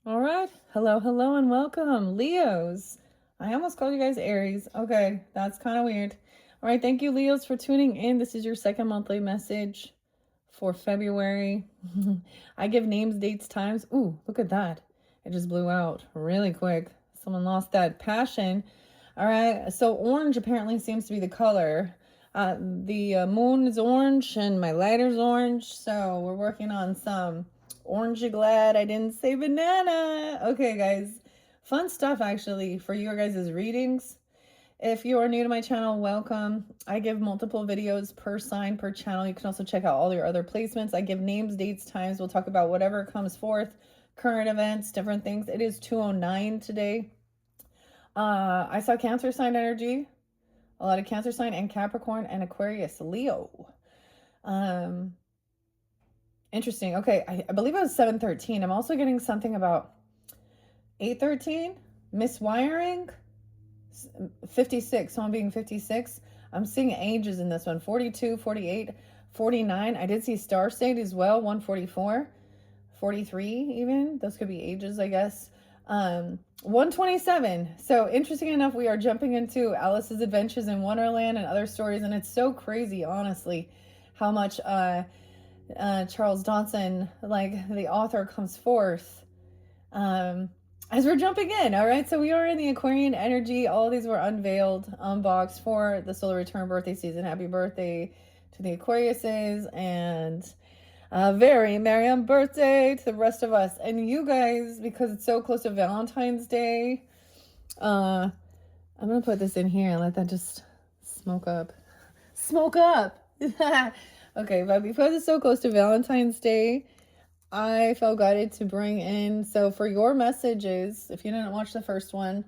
All right. Hello, hello, and welcome, Leos. I almost called you guys Aries. Okay, that's kind of weird. All right, thank you, Leos, for tuning in. This is your second monthly message for February. I give names, dates, times. Ooh, look at that. It just blew out really quick. Someone lost that passion. All right, so orange apparently seems to be the color. The moon is orange and my lighter's orange, so we're working on some orangey glad I didn't say banana. Okay, guys, fun stuff actually for your guys' readings. If you are new to my channel, welcome. I give multiple videos per sign per channel. You can also check out all your other placements. I give names, dates, times. We'll talk about whatever comes forth, current events, different things. It is 2:09 today. I saw Cancer sign energy, a lot of Cancer sign and Capricorn and Aquarius, Leo. Interesting. Okay, I believe it was 713. I'm also getting something about 813, miswiring, 56, someone being 56. I'm seeing ages in this one, 42, 48, 49. I did see star state as well, 144, 43 even. Those could be ages, I guess. 127. So interesting enough, we are jumping into Alice's Adventures in Wonderland and other stories, and it's so crazy, honestly, how much Charles Dodson, like the author, comes forth as we're jumping in. All right, so we are in the Aquarian energy. All these were unveiled, unboxed for the solar return birthday season. Happy birthday to the Aquariuses, and a very merry birthday to the rest of us and you guys, because it's so close to Valentine's Day. I'm gonna put this in here and let that just smoke up. Okay, but because it's so close to Valentine's Day, I felt guided to bring in, so for your messages, if you didn't watch the first one,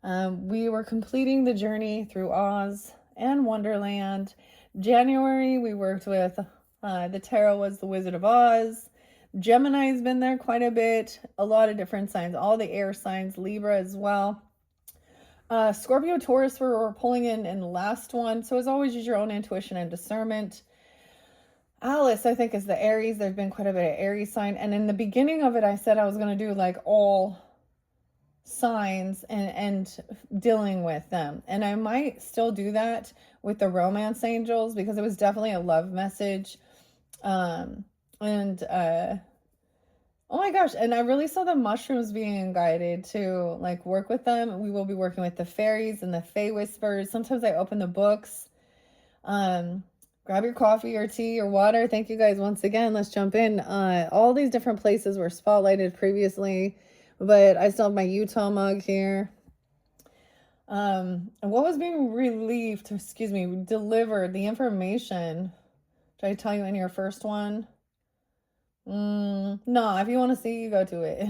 we were completing the journey through Oz and Wonderland. January, we worked with the tarot was the Wizard of Oz. Gemini's been there quite a bit. A lot of different signs, all the air signs, Libra as well. Scorpio, Taurus, we're pulling in the last one. So as always, use your own intuition and discernment. Alice, I think, is the Aries. There's been quite a bit of Aries sign. And in the beginning of it, I said I was going to do like all signs and dealing with them. And I might still do that with the romance angels because it was definitely a love message. Oh my gosh, and I really saw the mushrooms being guided to like work with them. We will be working with the fairies and the fae whispers. Sometimes I open the books. Grab your coffee or tea or water. Thank you guys once again. Let's jump in. All these different places were spotlighted previously, but I still have my Utah mug here. And what was being delivered, the information. Did I tell you in your first one? No, if you want to see, you go to it.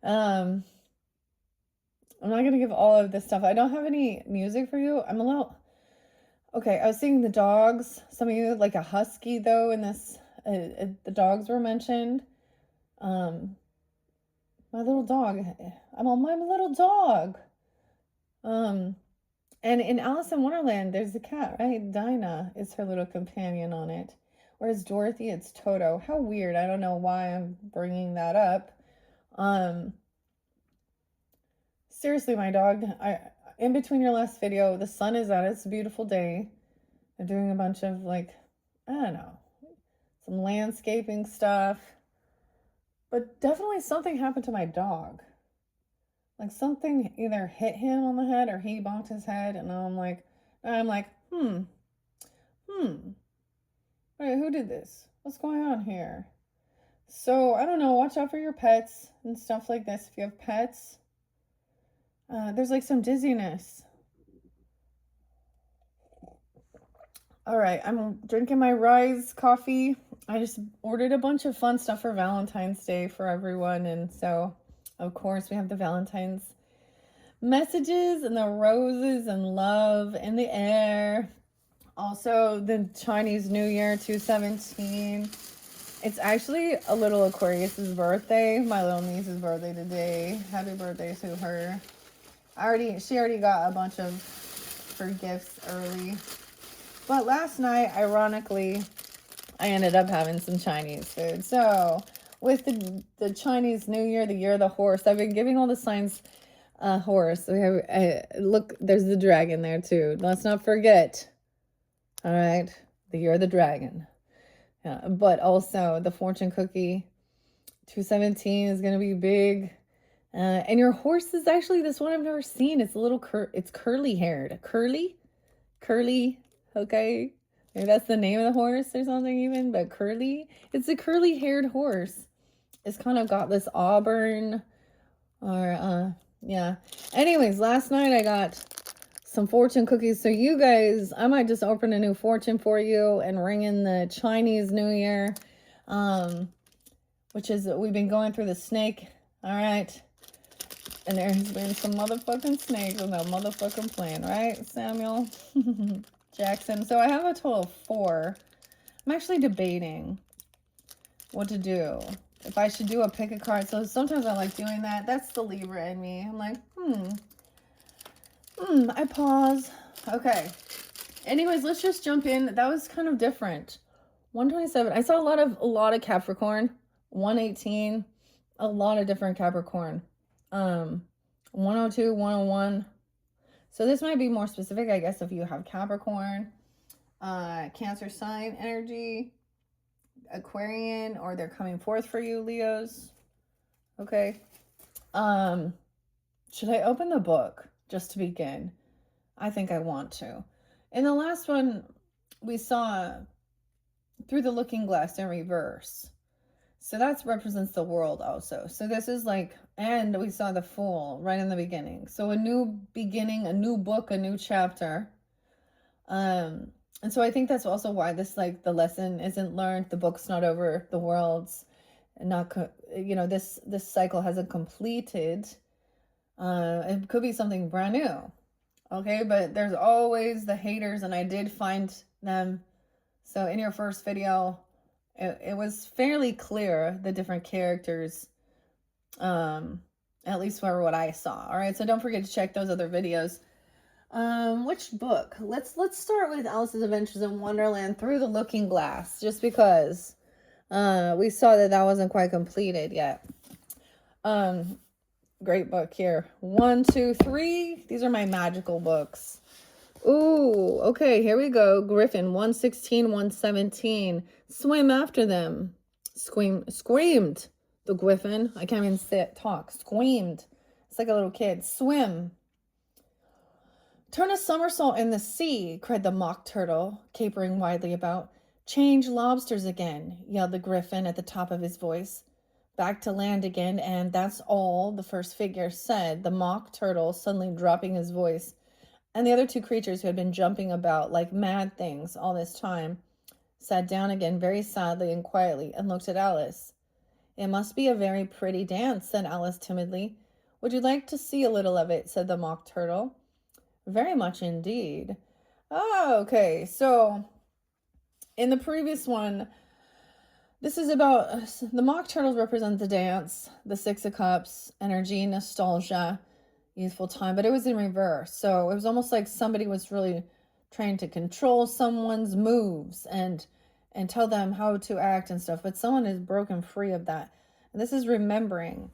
I'm not going to give all of this stuff. I don't have any music for you. I'm a little... Okay, I was seeing the dogs. Some of you, like a husky, though, in this... the dogs were mentioned. My little dog. I'm on my little dog. And in Alice in Wonderland, there's a cat, right? Dinah is her little companion on it. Whereas Dorothy, it's Toto. How weird. I don't know why I'm bringing that up. Seriously, my dog, in between your last video, the sun is out. It's a beautiful day. They're doing a bunch of, like, I don't know, some landscaping stuff. But definitely something happened to my dog. Like something either hit him on the head or he bonked his head. And I'm like, wait, who did this? What's going on here? So, I don't know, watch out for your pets and stuff like this. If you have pets, there's like some dizziness. All right, I'm drinking my Rise coffee. I just ordered a bunch of fun stuff for Valentine's Day for everyone. And so, of course, we have the Valentine's messages and the roses and love in the air. Also, the Chinese New Year 217. It's actually a little Aquarius's birthday. My little niece's birthday today. Happy birthday to her. She already got a bunch of her gifts early. But last night, ironically, I ended up having some Chinese food. So with the Chinese New Year, the year of the horse. I've been giving all the signs horse. We have look, there's the dragon there too. Let's not forget. All right, the year of the dragon. Yeah, but also the fortune cookie 217 is gonna be big. And your horse is actually this one I've never seen. It's a little it's curly haired. Curly. Okay, maybe that's the name of the horse or something even. But curly, it's a curly haired horse. It's kind of got this auburn or yeah. Anyways, last night I got some fortune cookies. So you guys, I might just open a new fortune for you and ring in the Chinese New Year, which is, we've been going through the snake. All right. And there's been some motherfucking snakes on that motherfucking plane, right, Samuel Jackson? So I have a total of 4. I'm actually debating what to do. If I should do a pick a card. So sometimes I like doing that. That's the Libra in me. I'm like, I pause. Okay. Anyways, let's just jump in. That was kind of different. 127. I saw a lot of Capricorn. 118. A lot of different Capricorn. 102, 101. So this might be more specific, I guess, if you have Capricorn, Cancer sign energy, Aquarian, or they're coming forth for you, Leos. Okay. Should I open the book just to begin? I think I want to. In the last one, we saw through the looking glass in reverse. So that represents the world also. So this is like, and we saw the Fool right in the beginning. So a new beginning, a new book, a new chapter. And so I think that's also why this, like, the lesson isn't learned, the book's not over, the world's not, this cycle hasn't completed. It could be something brand new. Okay, but there's always the haters, and I did find them. So in your first video, it was fairly clear, the different characters, at least for what I saw. All right, so don't forget to check those other videos. Which book? Let's start with Alice's Adventures in Wonderland Through the Looking Glass, just because we saw that wasn't quite completed yet. Great book here. 1, 2, 3. These are my magical books. Ooh, okay, here we go. Griffin, 116, 117. Swim after them. Screamed. The Griffin. I can't even talk. Screamed. It's like a little kid. Swim. Turn a somersault in the sea, cried the mock turtle, capering widely about. Change lobsters again, yelled the Griffin at the top of his voice. Back to land again, and that's all, the first figure said, the mock turtle suddenly dropping his voice. And the other 2 creatures who had been jumping about like mad things all this time sat down again very sadly and quietly and looked at Alice. It must be a very pretty dance, said Alice timidly. Would you like to see a little of it, said the mock turtle. Very much indeed. Oh, okay. So in the previous one, this is about the mock turtles represent the dance, the 6 of Cups, energy, nostalgia, youthful time, but it was in reverse. So it was almost like somebody was really trying to control someone's moves and tell them how to act and stuff, but someone is broken free of that. And this is remembering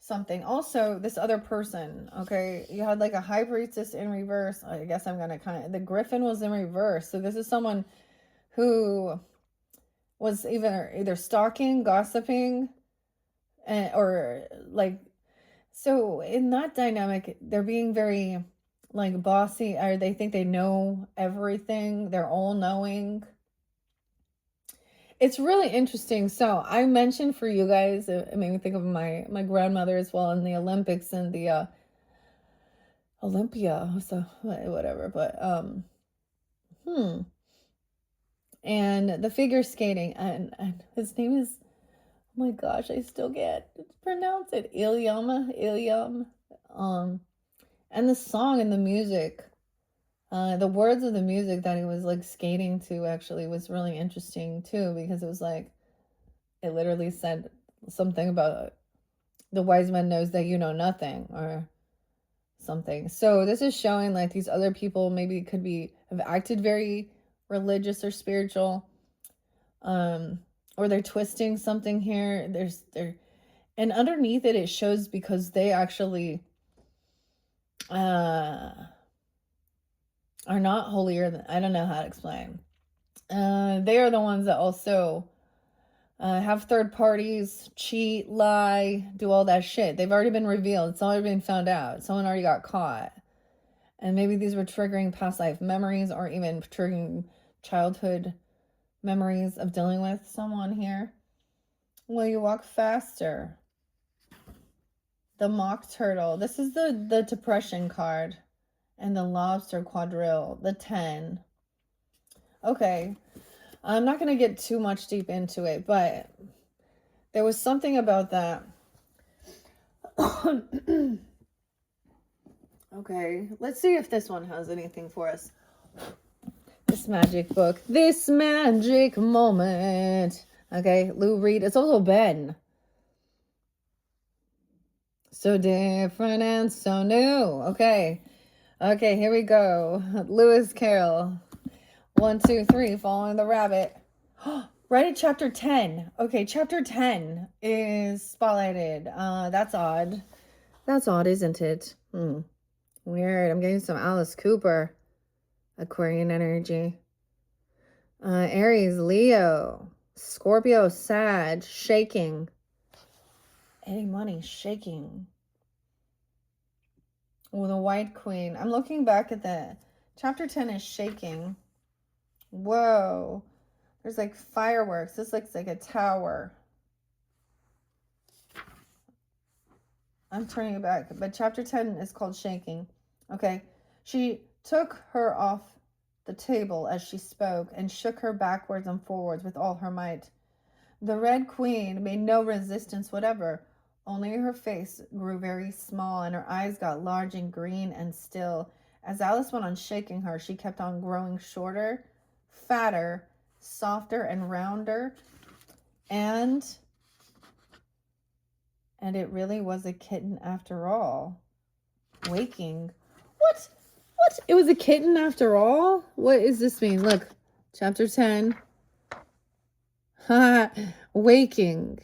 something. Also, this other person, okay, you had like a high priestess in reverse. I guess I'm gonna the Griffin was in reverse. So this is someone who was either stalking, gossiping, or like, so in that dynamic, they're being very like bossy, or they think they know everything. They're all knowing. It's really interesting. So I mentioned for you guys, it made me think of my grandmother as well in the Olympics and the Olympia. So whatever, but and the figure skating, and his name is, oh my gosh, I still can't pronounce it. Ilium. And the song and the music, the words of the music that he was like skating to actually was really interesting too, because it was like, it literally said something about the wise man knows that you know nothing or something. So this is showing like these other people maybe have acted very religious or spiritual, or they're twisting something here. And underneath it, it shows because they actually are not holier than, I don't know how to explain. They are the ones that also have third parties, cheat, lie, do all that shit. They've already been revealed. It's already been found out. Someone already got caught. And maybe these were triggering past life memories or even triggering childhood memories of dealing with someone here. Will you walk faster? The mock turtle. This is the depression card. And the lobster quadrille. The 10. Okay. I'm not going to get too much deep into it, but there was something about that. Okay, let's see if this one has anything for us. This magic book. This magic moment. Okay, Lou Reed. It's also Ben. So different and so new. Okay. Okay, here we go. Lewis Carroll. 1, 2, 3. Following the rabbit. Right at chapter 10. Okay, chapter 10 is spotlighted. That's odd. That's odd, isn't it? Weird. I'm getting some Alice Cooper. Aquarian energy. Aries, Leo. Scorpio, Sag. Shaking. Any money, shaking. Oh, the White Queen. I'm looking back at the chapter 10 is shaking. Whoa. There's like fireworks. This looks like a tower. I'm turning it back. But chapter 10 is called shaking. Okay. She took her off the table as she spoke and shook her backwards and forwards with all her might. The Red Queen made no resistance whatever. Only her face grew very small and her eyes got large and green and still. As Alice went on shaking her, she kept on growing shorter, fatter, softer and rounder. And it really was a kitten after all. Waking. What? It was a kitten after all? What does this mean? Look, chapter 10. Waking.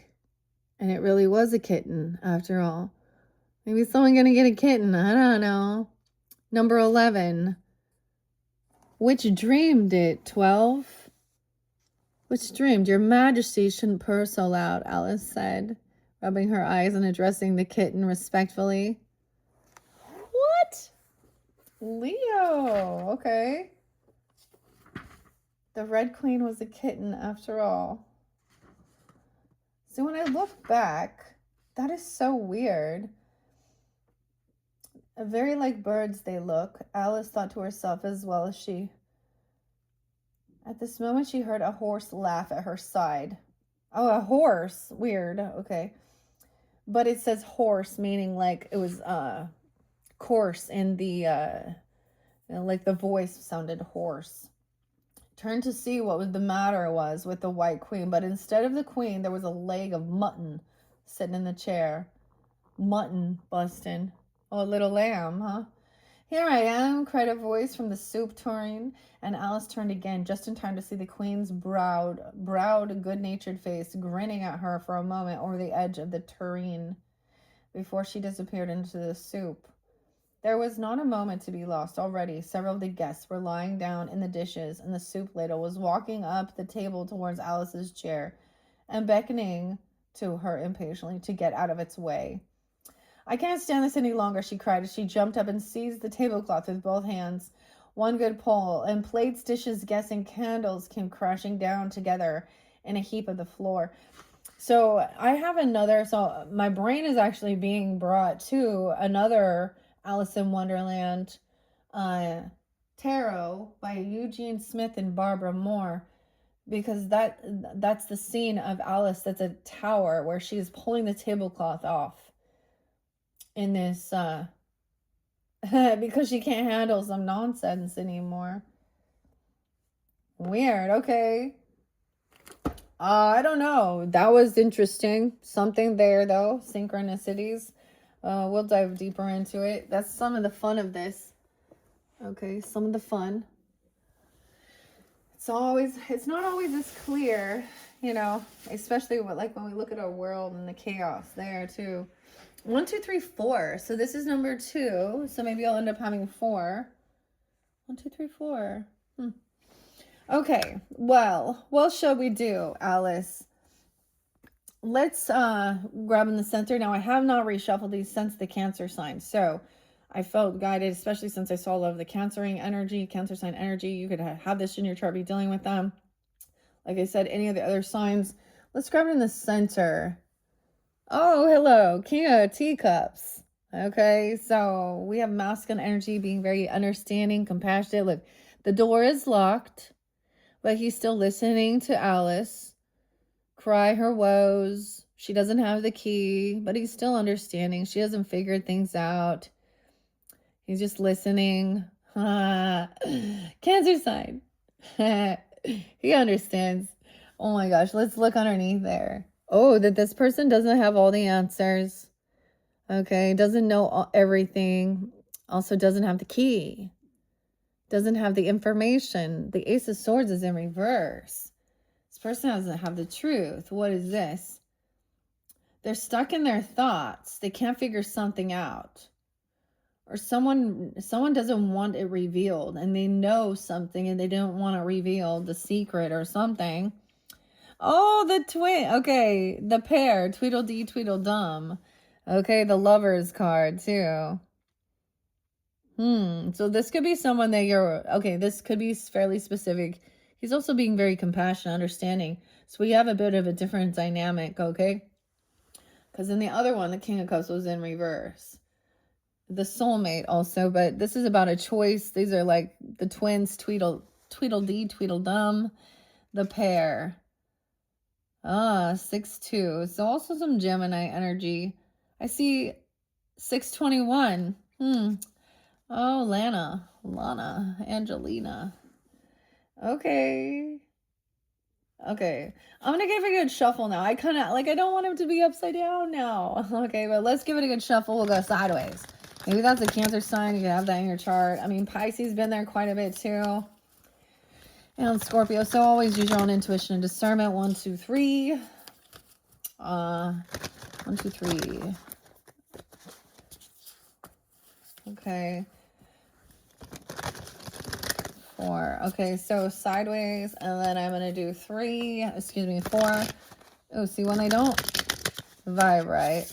And it really was a kitten after all. Maybe someone gonna get a kitten. I don't know. Number 11. Which dreamed it? 12. Which dreamed? Your Majesty shouldn't purr so loud, Alice said, rubbing her eyes and addressing the kitten respectfully. What? Leo. Okay. The Red Queen was a kitten after all. So when I look back, that is so weird. Very like birds they look, Alice thought to herself as well as she. At this moment, she heard a horse laugh at her side. Oh, a horse. Weird. Okay. But it says horse, meaning like it was coarse in the, like the voice sounded hoarse. Turned to see what was the matter was with the White Queen, but instead of the queen, there was a leg of mutton sitting in the chair. Mutton busting. Oh, a little lamb, huh? Here I am, cried a voice from the soup tureen, and Alice turned again just in time to see the queen's browed, good-natured face grinning at her for a moment over the edge of the tureen before she disappeared into the soup. There was not a moment to be lost. Already, several of the guests were lying down in the dishes, and the soup ladle was walking up the table towards Alice's chair and beckoning to her impatiently to get out of its way. I can't stand this any longer, she cried as she jumped up and seized the tablecloth with both hands. One good pull, and plates, dishes, guests, and candles came crashing down together in a heap of the floor. So I have another, so my brain is actually being brought to another Alice in Wonderland tarot by Eugene Smith and Barbara Moore, because that's the scene of Alice that's a tower where she's pulling the tablecloth off in this because she can't handle some nonsense anymore. Weird. Okay. I don't know. That was interesting. Something there though. Synchronicities. We'll dive deeper into it. That's some of the fun of this. Okay, some of the fun. It's not always as clear you know, especially like when we look at our world and the chaos there too. 1, 2, 3, 4. So this is number 2. So maybe I'll end up having 4. 1, 2, 3, 4. Okay. Well, what shall we do, Alice? Let's grab in the center. Now I have not reshuffled these since the Cancer sign. So I felt guided, especially since I saw a lot of the Cancer sign energy. You could have this in your chart, be dealing with them. Like I said, any of the other signs. Let's grab it in the center. Oh, hello, King of Teacups. Okay, so we have masculine energy, being very understanding, compassionate. Look, the door is locked, but he's still listening to Alice cry her woes. She doesn't have the key, but he's still understanding. She hasn't figured things out. He's just listening. Cancer sign. He understands. Oh my gosh, let's look underneath there. Oh, that this person doesn't have all the answers. Okay, doesn't know everything. Also doesn't have the key. Doesn't have the information. The Ace of Swords is in reverse. This person doesn't have the truth. What is this? They're stuck in their thoughts. They can't figure something out. Or someone doesn't want it revealed, and they know something and they don't want to reveal the secret or something. Oh, the twin. Okay, the pair. Tweedledee, Tweedledum. Okay, the Lovers card too. So this could be someone that you're... Okay, this could be fairly specific. He's also being very compassionate, understanding. So we have a bit of a different dynamic, okay? Because in the other one, the King of Cups was in reverse. The soulmate also, but this is about a choice. These are like the twins, Tweedledee, Tweedledum, the pair. 6-2. So also some Gemini energy. I see 621. Oh, Lana, Angelina. Okay. I'm gonna give it a good shuffle now. I don't want him to be upside down now. Okay, but let's give it a good shuffle. We'll go sideways. Maybe that's a Cancer sign. You can have that in your chart. I mean, Pisces been there quite a bit too. And Scorpio. So always use your own intuition and discernment. 1, 2, 3. 1, 2, 3. Okay. 4. Okay, so sideways, and then I'm gonna do 4. Oh, see, when they don't vibe right.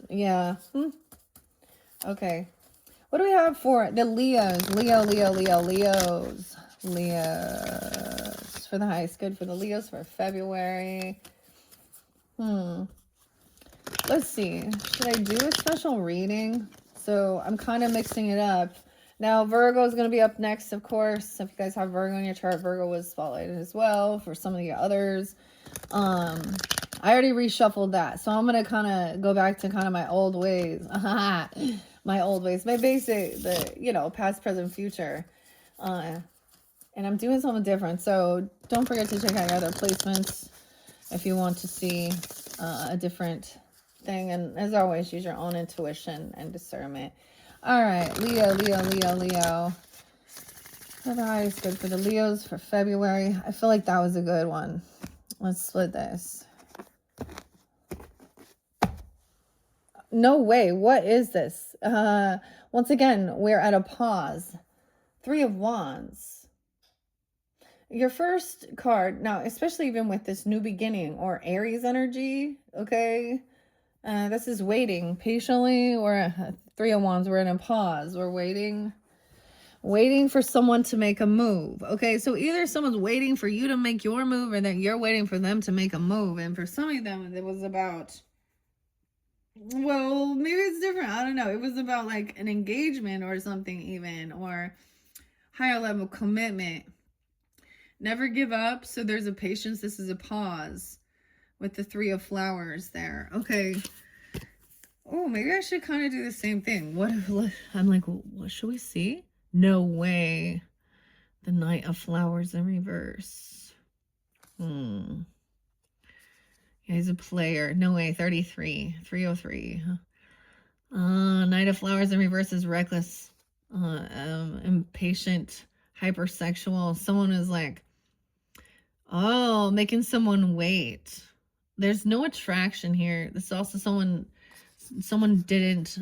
Yeah. Okay. What do we have for the Leos? Leos. For the highest good for the Leos for February. Let's see. Should I do a special reading? So I'm kind of mixing it up. Now, Virgo is going to be up next, of course. If you guys have Virgo in your chart, Virgo was spotlighted as well for some of the others. I already reshuffled that. So I'm going to kind of go back to kind of my old ways. My old ways. My basic, past, present, future. And I'm doing something different. So don't forget to check out your other placements if you want to see a different thing. And as always, use your own intuition and discernment. All right, Leo. For the highest good for the Leos for February. I feel like that was a good one. Let's split this. No way. What is this? Once again, we're at a pause. 3 of Wands. Your first card, now, especially even with this new beginning or Aries energy, okay? This is waiting patiently. We're at 3 of Wands. We're in a pause. We're waiting for someone to make a move. Okay, so either someone's waiting for you to make your move, or then you're waiting for them to make a move. And for some of them, it was about, well, maybe it's different. I don't know. It was about like an engagement or something even, or higher level commitment. Never give up. So there's a patience. This is a pause with the 3 of Flowers there. Okay. Oh, maybe I should kind of do the same thing. What if I'm like, what should we see? No way. The Knight of Flowers in reverse. Yeah, he's a player. No way. 33. 303. Knight of Flowers in reverse is reckless, impatient, hypersexual. Someone is like Oh, making someone wait. There's no attraction here. This is also someone didn't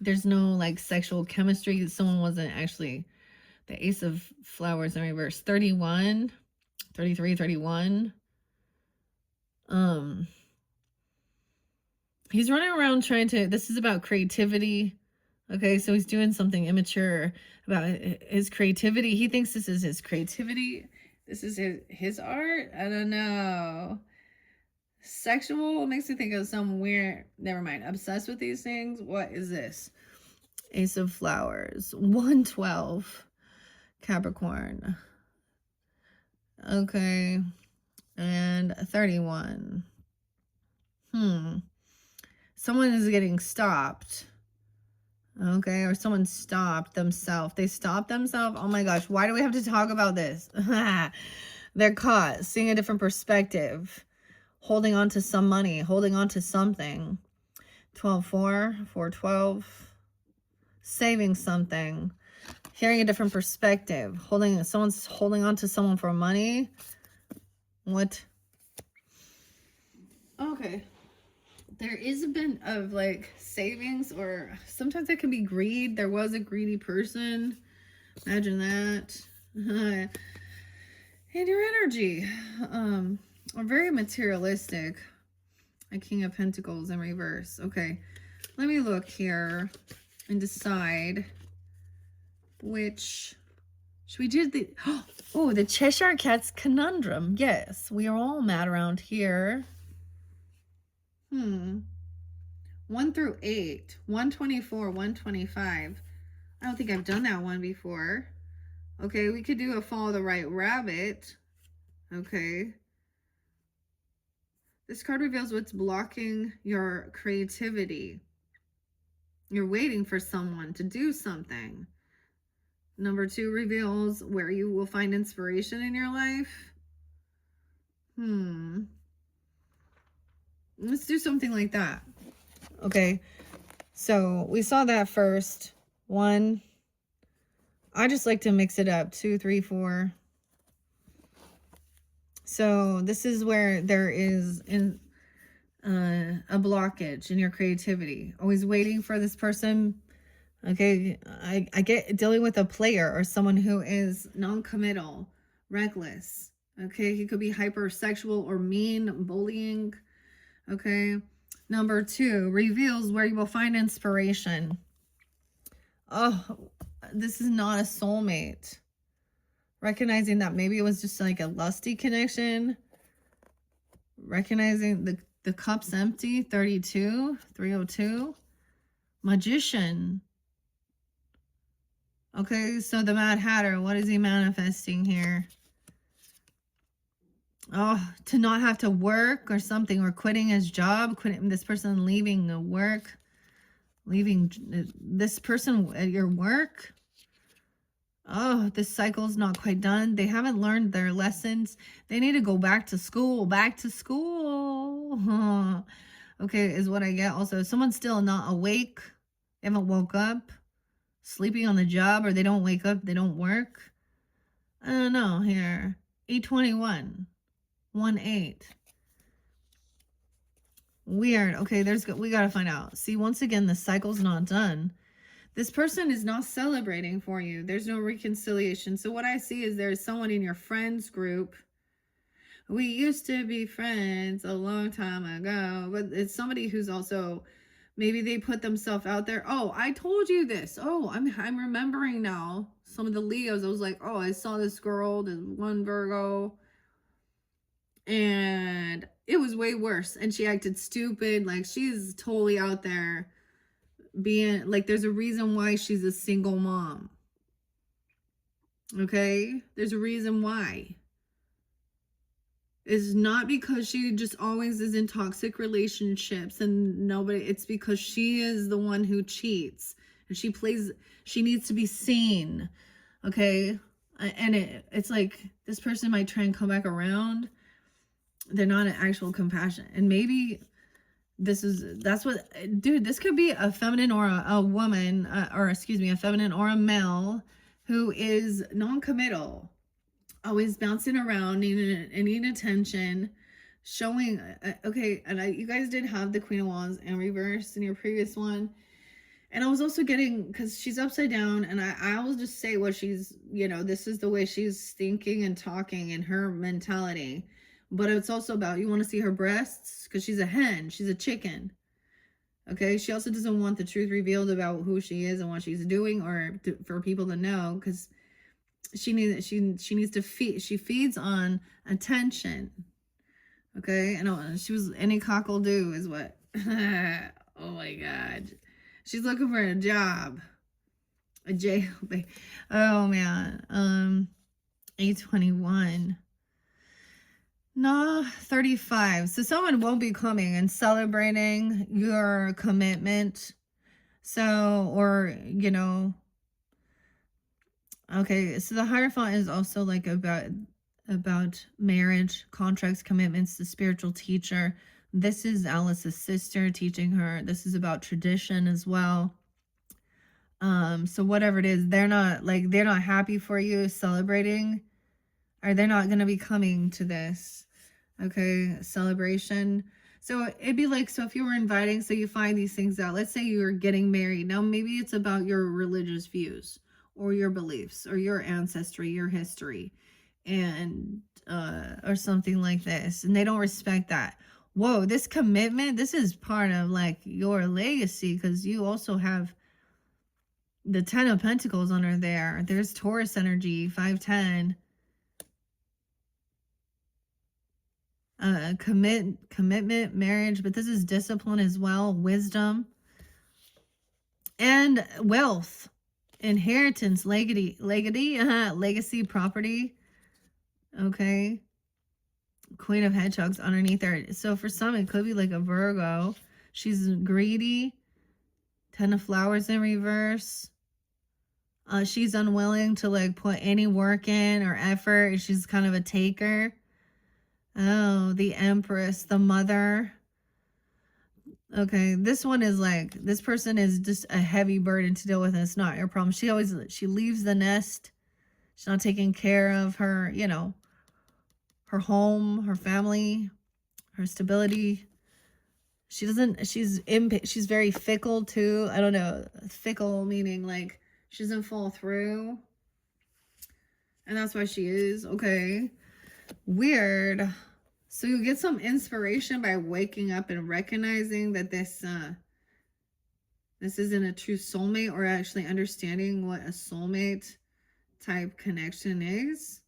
there's no like sexual chemistry. Someone wasn't actually the Ace of Flowers in reverse. 31, 33, 31. He's running around trying to, this is about creativity. Okay, so he's doing something immature about his creativity. He thinks this is his creativity. This is his art. I don't know. Sexual makes me think of some weird, never mind. Obsessed with these things. What is this? Ace of Flowers. 112. Capricorn. Okay. And 31. Someone is getting stopped. Okay, or someone stopped themselves. They stopped themselves. Oh my gosh, why do we have to talk about this? They're caught, seeing a different perspective, holding on to some money, holding on to something. 12-4, 4-12, saving something, hearing a different perspective, someone's holding on to someone for money. What? Okay. There is a bit of like savings, or sometimes it can be greed. There was a greedy person. Imagine that. And your energy. Are very materialistic. A King of Pentacles in reverse. Okay. Let me look here and decide which. Should we do the, oh, the Cheshire Cat's conundrum. Yes, we are all mad around here. 1 through 8, 124, 125. I don't think I've done that one before. Okay, we could do a follow the right rabbit. Okay. This card reveals what's blocking your creativity. You're waiting for someone to do something. Number 2 reveals where you will find inspiration in your life. Let's do something like that. Okay, so we saw that first. 1. I just like to mix it up. 2, 3, 4. So this is where there is a blockage in your creativity. Always waiting for this person. Okay, I get dealing with a player or someone who is non-committal, reckless. Okay, he could be hypersexual or mean, bullying. Okay. Number 2 reveals where you will find inspiration. Oh, this is not a soulmate. Recognizing that maybe it was just like a lusty connection. Recognizing the cup's empty. 32, 302. Magician. Okay, so the Mad Hatter, what is he manifesting here? Oh, to not have to work or something, or quitting his job, this person leaving the work, leaving this person at your work. Oh, this cycle's not quite done. They haven't learned their lessons. They need to go back to school, Okay, is what I get. Also, someone's still not awake. They haven't woke up, sleeping on the job, or they don't wake up, they don't work. I don't know here. 821. 1-8. Weird. Okay, we gotta find out. See, once again, the cycle's not done. This person is not celebrating for you. There's no reconciliation. So what I see is there's someone in your friends group. We used to be friends a long time ago, but it's somebody who's also, maybe they put themselves out there. Oh, I told you this. Oh, I'm remembering now. Some of the Leos, I was like, oh, I saw this girl, this one Virgo, and it was way worse, and she acted stupid. Like, she's totally out there being like, there's a reason why she's a single mom. Okay, there's a reason why. It's not because she just always is in toxic relationships and nobody, it's because she is the one who cheats, and she needs to be seen. Okay, and it's like this person might try and come back around. They're not an actual compassion. And maybe this could be a feminine or a woman, or excuse me, a feminine or a male who is non-committal. always bouncing around, needing attention, showing. Okay, and you guys did have the Queen of Wands in reverse in your previous one. And I was also getting, because she's upside down, and I will just say what she's, this is the way she's thinking and talking and her mentality. But it's also about, you want to see her breasts, because she's a hen, she's a chicken. Okay, she also doesn't want the truth revealed about who she is and what she's doing, or for people to know, because she needs to feed. She feeds on attention. Okay, and she was any cockle do is what. Oh my god, she's looking for a job, a jail. Oh man, 821. No, 35. So someone will be coming and celebrating your commitment. So, or, okay. So the Hierophant is also like about marriage, contracts, commitments, the spiritual teacher. This is Alice's sister teaching her. This is about tradition as well. So whatever it is, they're not happy for you celebrating, or they're not going to be coming to this. Okay, celebration. So it'd be like, so if you were inviting, so you find these things out, let's say you're getting married. Now, maybe it's about your religious views or your beliefs or your ancestry, your history, and, or something like this. And they don't respect that. Whoa, this commitment, this is part of like your legacy, because you also have the 10 of Pentacles under there. There's Taurus energy, 510. Commitment, marriage, but this is discipline as well, wisdom, and wealth, inheritance, legacy, property. Okay, Queen of Hedgehogs underneath there. So for some, it could be like a Virgo. She's greedy. 10 of Flowers in reverse. She's unwilling to like put any work in or effort. She's kind of a taker. Oh, the Empress, the mother. Okay, this one is like, this person is just a heavy burden to deal with, and it's not your problem. She leaves the nest. She's not taking care of her, her home, her family, her stability. She's very fickle too. I don't know, fickle meaning like she doesn't fall through. And that's why she is, okay. Weird. So you get some inspiration by waking up and recognizing that this isn't a true soulmate, or actually understanding what a soulmate type connection is,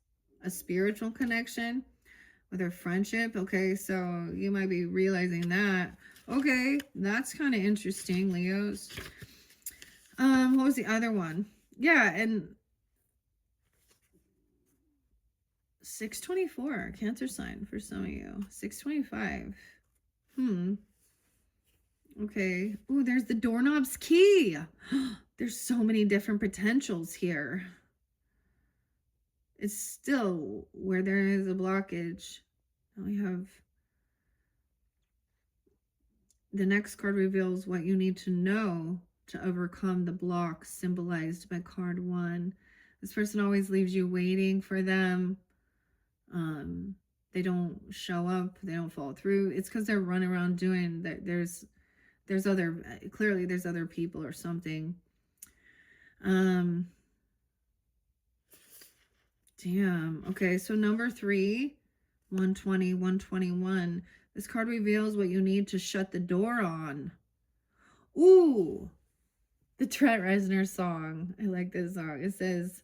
a spiritual connection with a friendship. Okay, so you might be realizing that. Okay, that's kind of interesting, Leos. What was the other one? Yeah, and 624, Cancer sign for some of you. 625. Okay. Ooh, there's the doorknob's key. There's so many different potentials here. It's still where there is a blockage. Now we have the next card reveals what you need to know to overcome the block, symbolized by card 1. This person always leaves you waiting for them. They don't show up, they don't follow through. It's because they're running around doing that. There's clearly there's other people or something. Damn. Okay, so number 3, 120, 121. This card reveals what you need to shut the door on. Ooh, the Trent Reznor song. I like this song. It says,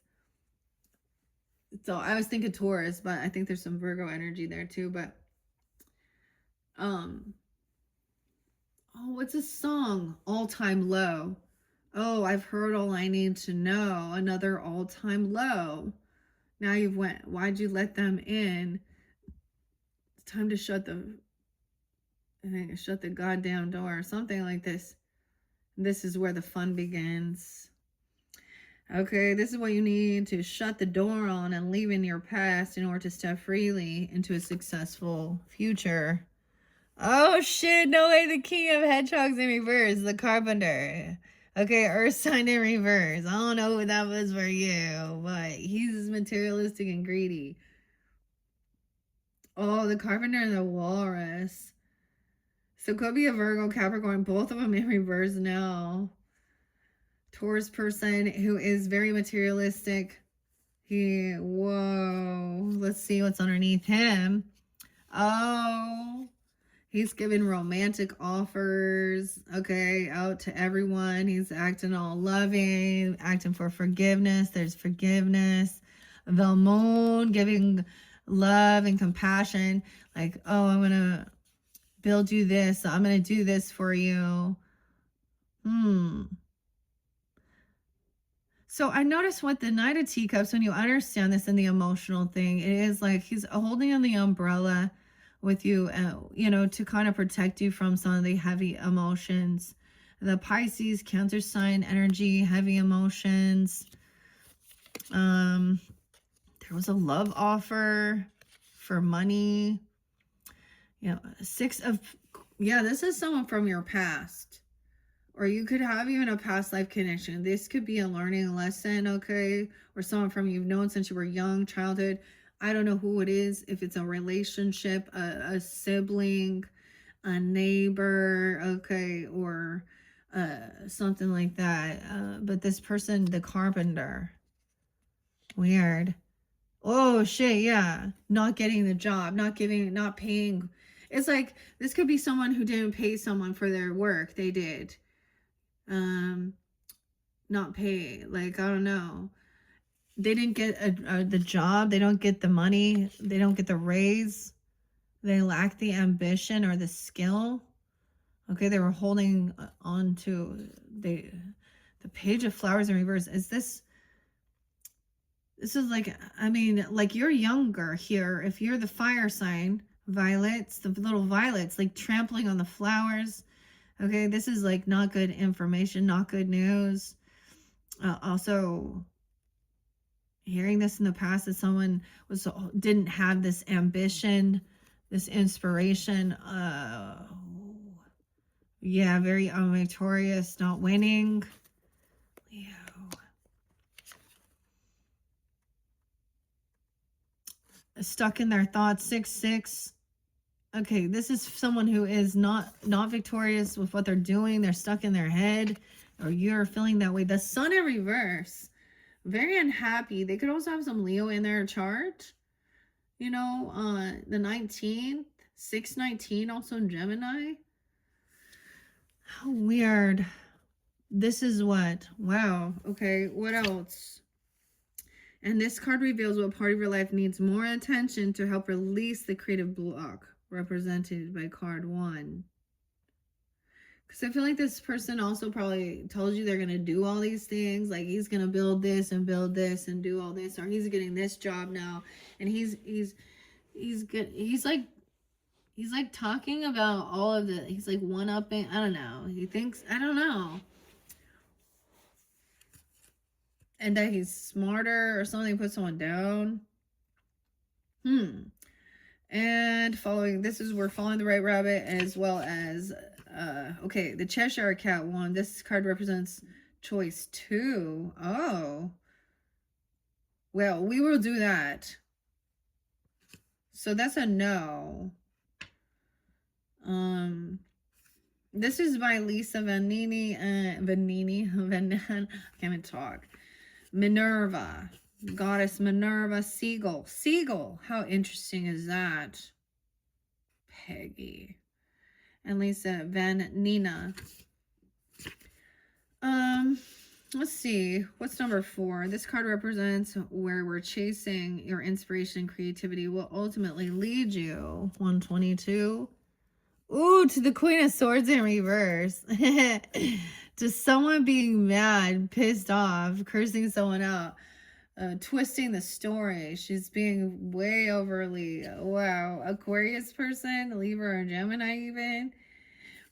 so I was thinking Taurus, but I think there's some Virgo energy there too. But oh, what's a song? All Time Low. Oh, I've heard all I need to know. Another all time low. Now you've went. Why'd you let them in? It's time to shut the goddamn door. Something like this. This is where the fun begins. Okay, this is what you need to shut the door on and leave in your past in order to step freely into a successful future. Oh shit, no way, the King of Hedgehogs in reverse, the Carpenter. Okay, Earth sign in reverse. I don't know what that was for you, but he's materialistic and greedy. Oh, the carpenter and the walrus. So could be a Virgo, Capricorn, both of them in reverse now. Taurus person who is very materialistic. Whoa, let's see what's underneath him. Oh, he's giving romantic offers, okay, out to everyone. He's acting all loving, acting for forgiveness. There's forgiveness. The moon giving love and compassion. Like, oh, I'm going to build you this. I'm going to do this for you. So I noticed with the Knight of Teacups, when you understand this in the emotional thing, it is like he's holding on the umbrella with you, you know, to kind of protect you from some of the heavy emotions. The Pisces, Cancer sign energy, heavy emotions. There was a love offer for money. You know, this is someone from your past. Or you could have even a past life connection. This could be a learning lesson, okay? Or someone from you've known since you were young, childhood. I don't know who it is. If it's a relationship, a sibling, a neighbor, okay? Or something like that. But this person, the carpenter. Weird. Oh, shit, yeah. Not getting the job. Not paying. It's like, this could be someone who didn't pay someone for their work they did. Not pay, like, I don't know, they didn't get the job, they don't get the money, they don't get the raise, they lack the ambition or the skill, okay? They were holding on to the Page of Flowers in reverse. This is like, I mean, like, you're younger here. If you're the fire sign, violets, the little violets, like trampling on the flowers. Okay, this is like not good information, not good news. Also, hearing this in the past, that someone didn't have this ambition, this inspiration. Yeah, very victorious, not winning. Leo. Stuck in their thoughts. 6-6. Okay, this is someone who is not victorious with what they're doing. They're stuck in their head, or you're feeling that way. The Sun in reverse, very unhappy. They could also have some Leo in their chart. You know, the 19th, 6/19, also Gemini. How weird. This is what? Wow. Okay, what else? And this card reveals what part of your life needs more attention to help release the creative block, represented by card 1. Because I feel like this person also probably told you they're going to do all these things. Like, he's going to build this and do all this. Or he's getting this job now. And he's good. He's like talking about all of the, he's like one-upping. I don't know. He thinks, I don't know. And that he's smarter or something, put someone down. And we're following the right rabbit, as well as, okay, the Cheshire Cat one. This card represents choice 2. Oh. Well, we will do that. So that's a no. This is by Lisa Vanini, I can't even talk. Minerva, goddess Minerva, Seagull. How interesting is that? Peggy and Lisa Van Nina. Let's see, what's number 4? This card represents where we're chasing your inspiration and creativity will ultimately lead you. 122. Ooh, to the Queen of Swords in reverse. To someone being mad, pissed off, cursing someone out, twisting the story. She's being way overly, wow. Aquarius person, Libra or Gemini even.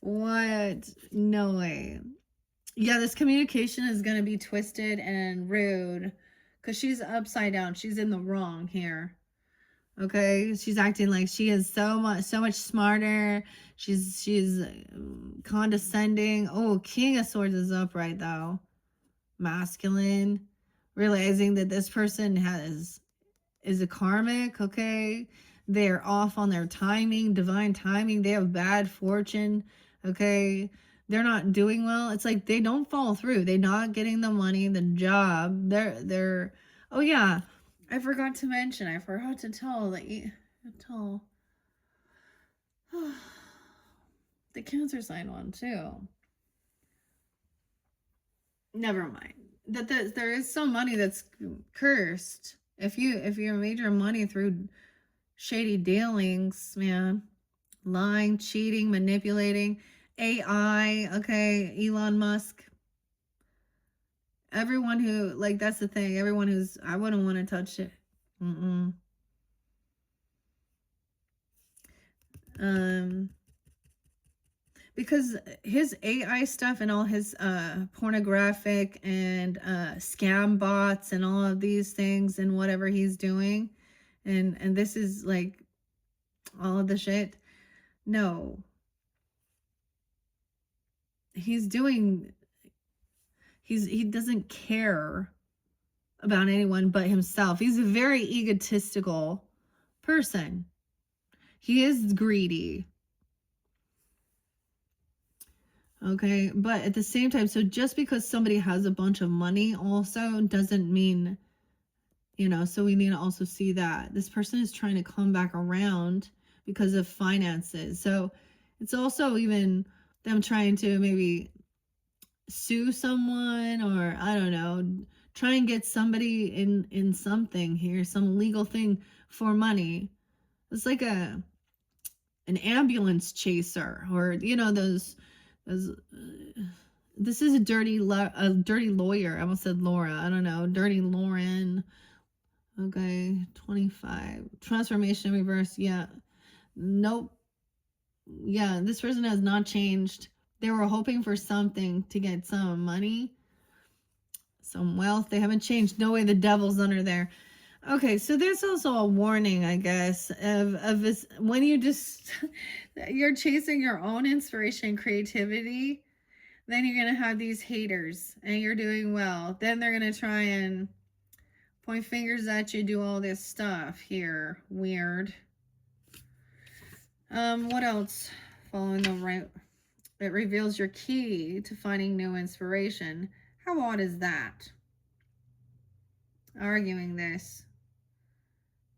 What? No way. Yeah, this communication is going to be twisted and rude because she's upside down. She's in the wrong here. Okay, she's acting like she is so much smarter. She's condescending. Oh, King of Swords is upright though. Masculine, realizing that this person is a karmic. Okay, they're off on their timing, divine timing. They have bad fortune. Okay, they're not doing well. It's like they don't follow through. They're not getting the money, the job. They're. Oh yeah, I forgot to mention. I forgot to tell tell the Cancer sign one too. Never mind. That there is some money that's cursed. If you made your money through shady dealings, man, lying, cheating, manipulating, AI, okay, Elon Musk, everyone who, like, that's the thing, everyone who's, I wouldn't want to touch it. Because his AI stuff and all his pornographic and scam bots and all of these things and whatever he's doing, and this is like all of the shit. No, he's doing. He doesn't care about anyone but himself. He's a very egotistical person. He is greedy. Okay, but at the same time, so just because somebody has a bunch of money also doesn't mean, so we need to also see that this person is trying to come back around because of finances. So it's also even them trying to maybe sue someone, or I don't know, try and get somebody in something here, some legal thing for money. It's like an ambulance chaser, or those this is a dirty lawyer. I almost said Laura. I don't know. Dirty Lauren. Okay, 25. Transformation reverse. Yeah. Nope. Yeah, this person has not changed. They were hoping for something to get some money, some wealth. They haven't changed. No way, the devil's under there. Okay, so there's also a warning, I guess, of this, when you're chasing your own inspiration and creativity, then you're going to have these haters and you're doing well. Then they're going to try and point fingers at you, do all this stuff here. Weird. What else? Following the right, it reveals your key to finding new inspiration. How odd is that? Arguing this.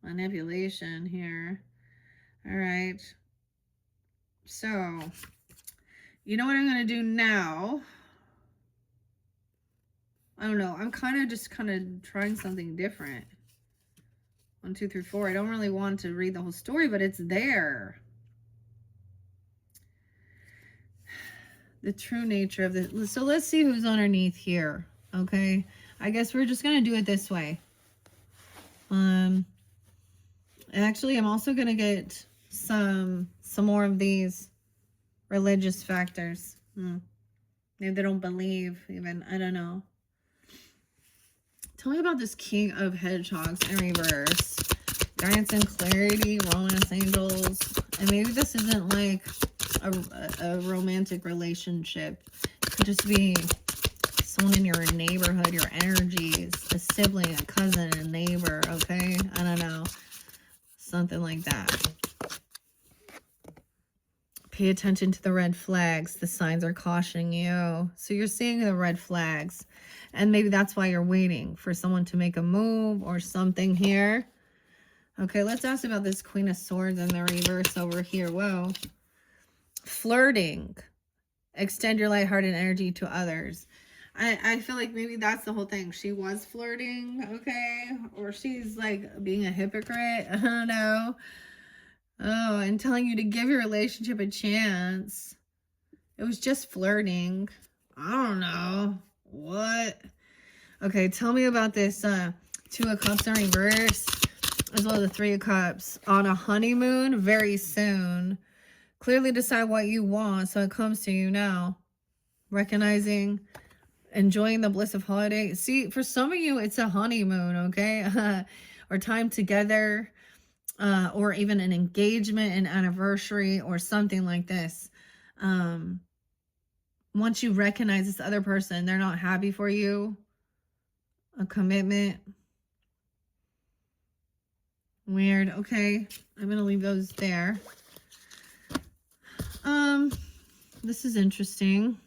Manipulation here. All right. So, you know what I'm going to do now? I don't know. I'm kind of trying something different. 1, 2, 3, 4. I don't really want to read the whole story, but it's there. The true nature of this. So let's see who's underneath here. Okay. I guess we're just going to do it this way. Actually, I'm also going to get some more of these religious factors. Maybe they don't believe even. I don't know. Tell me about this King of Hedgehogs in reverse. Guidance and clarity, romance angels. And maybe this isn't like a romantic relationship. It could just be someone in your neighborhood, your energies, a sibling, a cousin, a neighbor, okay? I don't know. Something like that. Pay attention to the red flags. The signs are cautioning you. So you're seeing the red flags. And maybe that's why you're waiting for someone to make a move or something here. Okay, let's ask about this Queen of Swords in the reverse over here. Whoa. Flirting. Extend your lighthearted energy to others. I feel like maybe that's the whole thing. She was flirting, okay? Or she's like being a hypocrite. I don't know. Oh, and telling you to give your relationship a chance. It was just flirting. I don't know. What? Okay, tell me about this 2 of Cups in reverse, as well as the 3 of Cups. On a honeymoon very soon. Clearly decide what you want so it comes to you now. Recognizing, enjoying the bliss of holiday. See, for some of you, it's a honeymoon, okay? Or time together. or even an engagement, an anniversary, or something like this. Once you recognize this other person, they're not happy for you, a commitment. Weird. Okay, I'm gonna leave those there. This is interesting.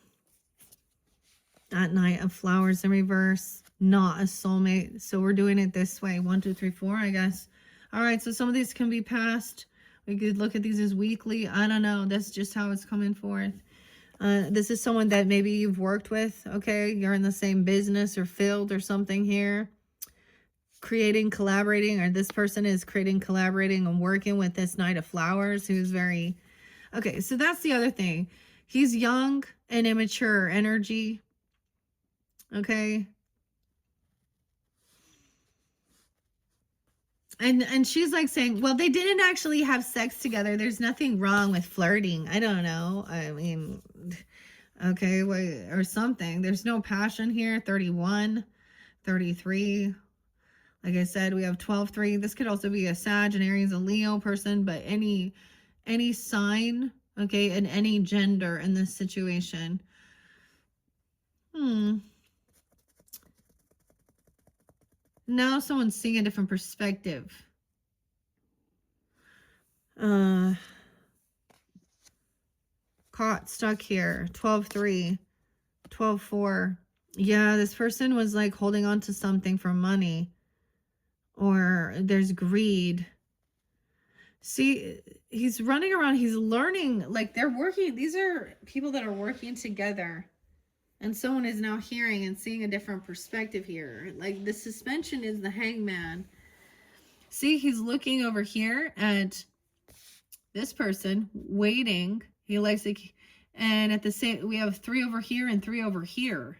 That Knight of Flowers in reverse, not a soulmate. So we're doing it this way. 1, 2, 3, 4, I guess. All right, so some of these can be passed. We could look at these as weekly. I don't know. That's just how it's coming forth. This is someone that maybe you've worked with. Okay, you're in the same business or field or something here. Creating, collaborating, or this person is creating, collaborating, and working with this Knight of Flowers who's very... Okay, so that's the other thing. He's young and immature energy. Okay. And she's like saying, well, they didn't actually have sex together. There's nothing wrong with flirting. I don't know. I mean, okay, wait, or something. There's no passion here. 31, 33. Like I said, we have 12, 3. This could also be a Sag, an Aries, a Leo person, but any sign, okay, and any gender in this situation. Now someone's seeing a different perspective. Caught, stuck here. 12-3, 12-4. Yeah, this person was like holding on to something for money. Or there's greed. See, he's running around. He's learning. Like they're working. These are people that are working together. And someone is now hearing and seeing a different perspective here. Like the suspension is the Hangman. See, he's looking over here at this person, waiting. He likes it. And at the same, we have 3 over here and 3 over here.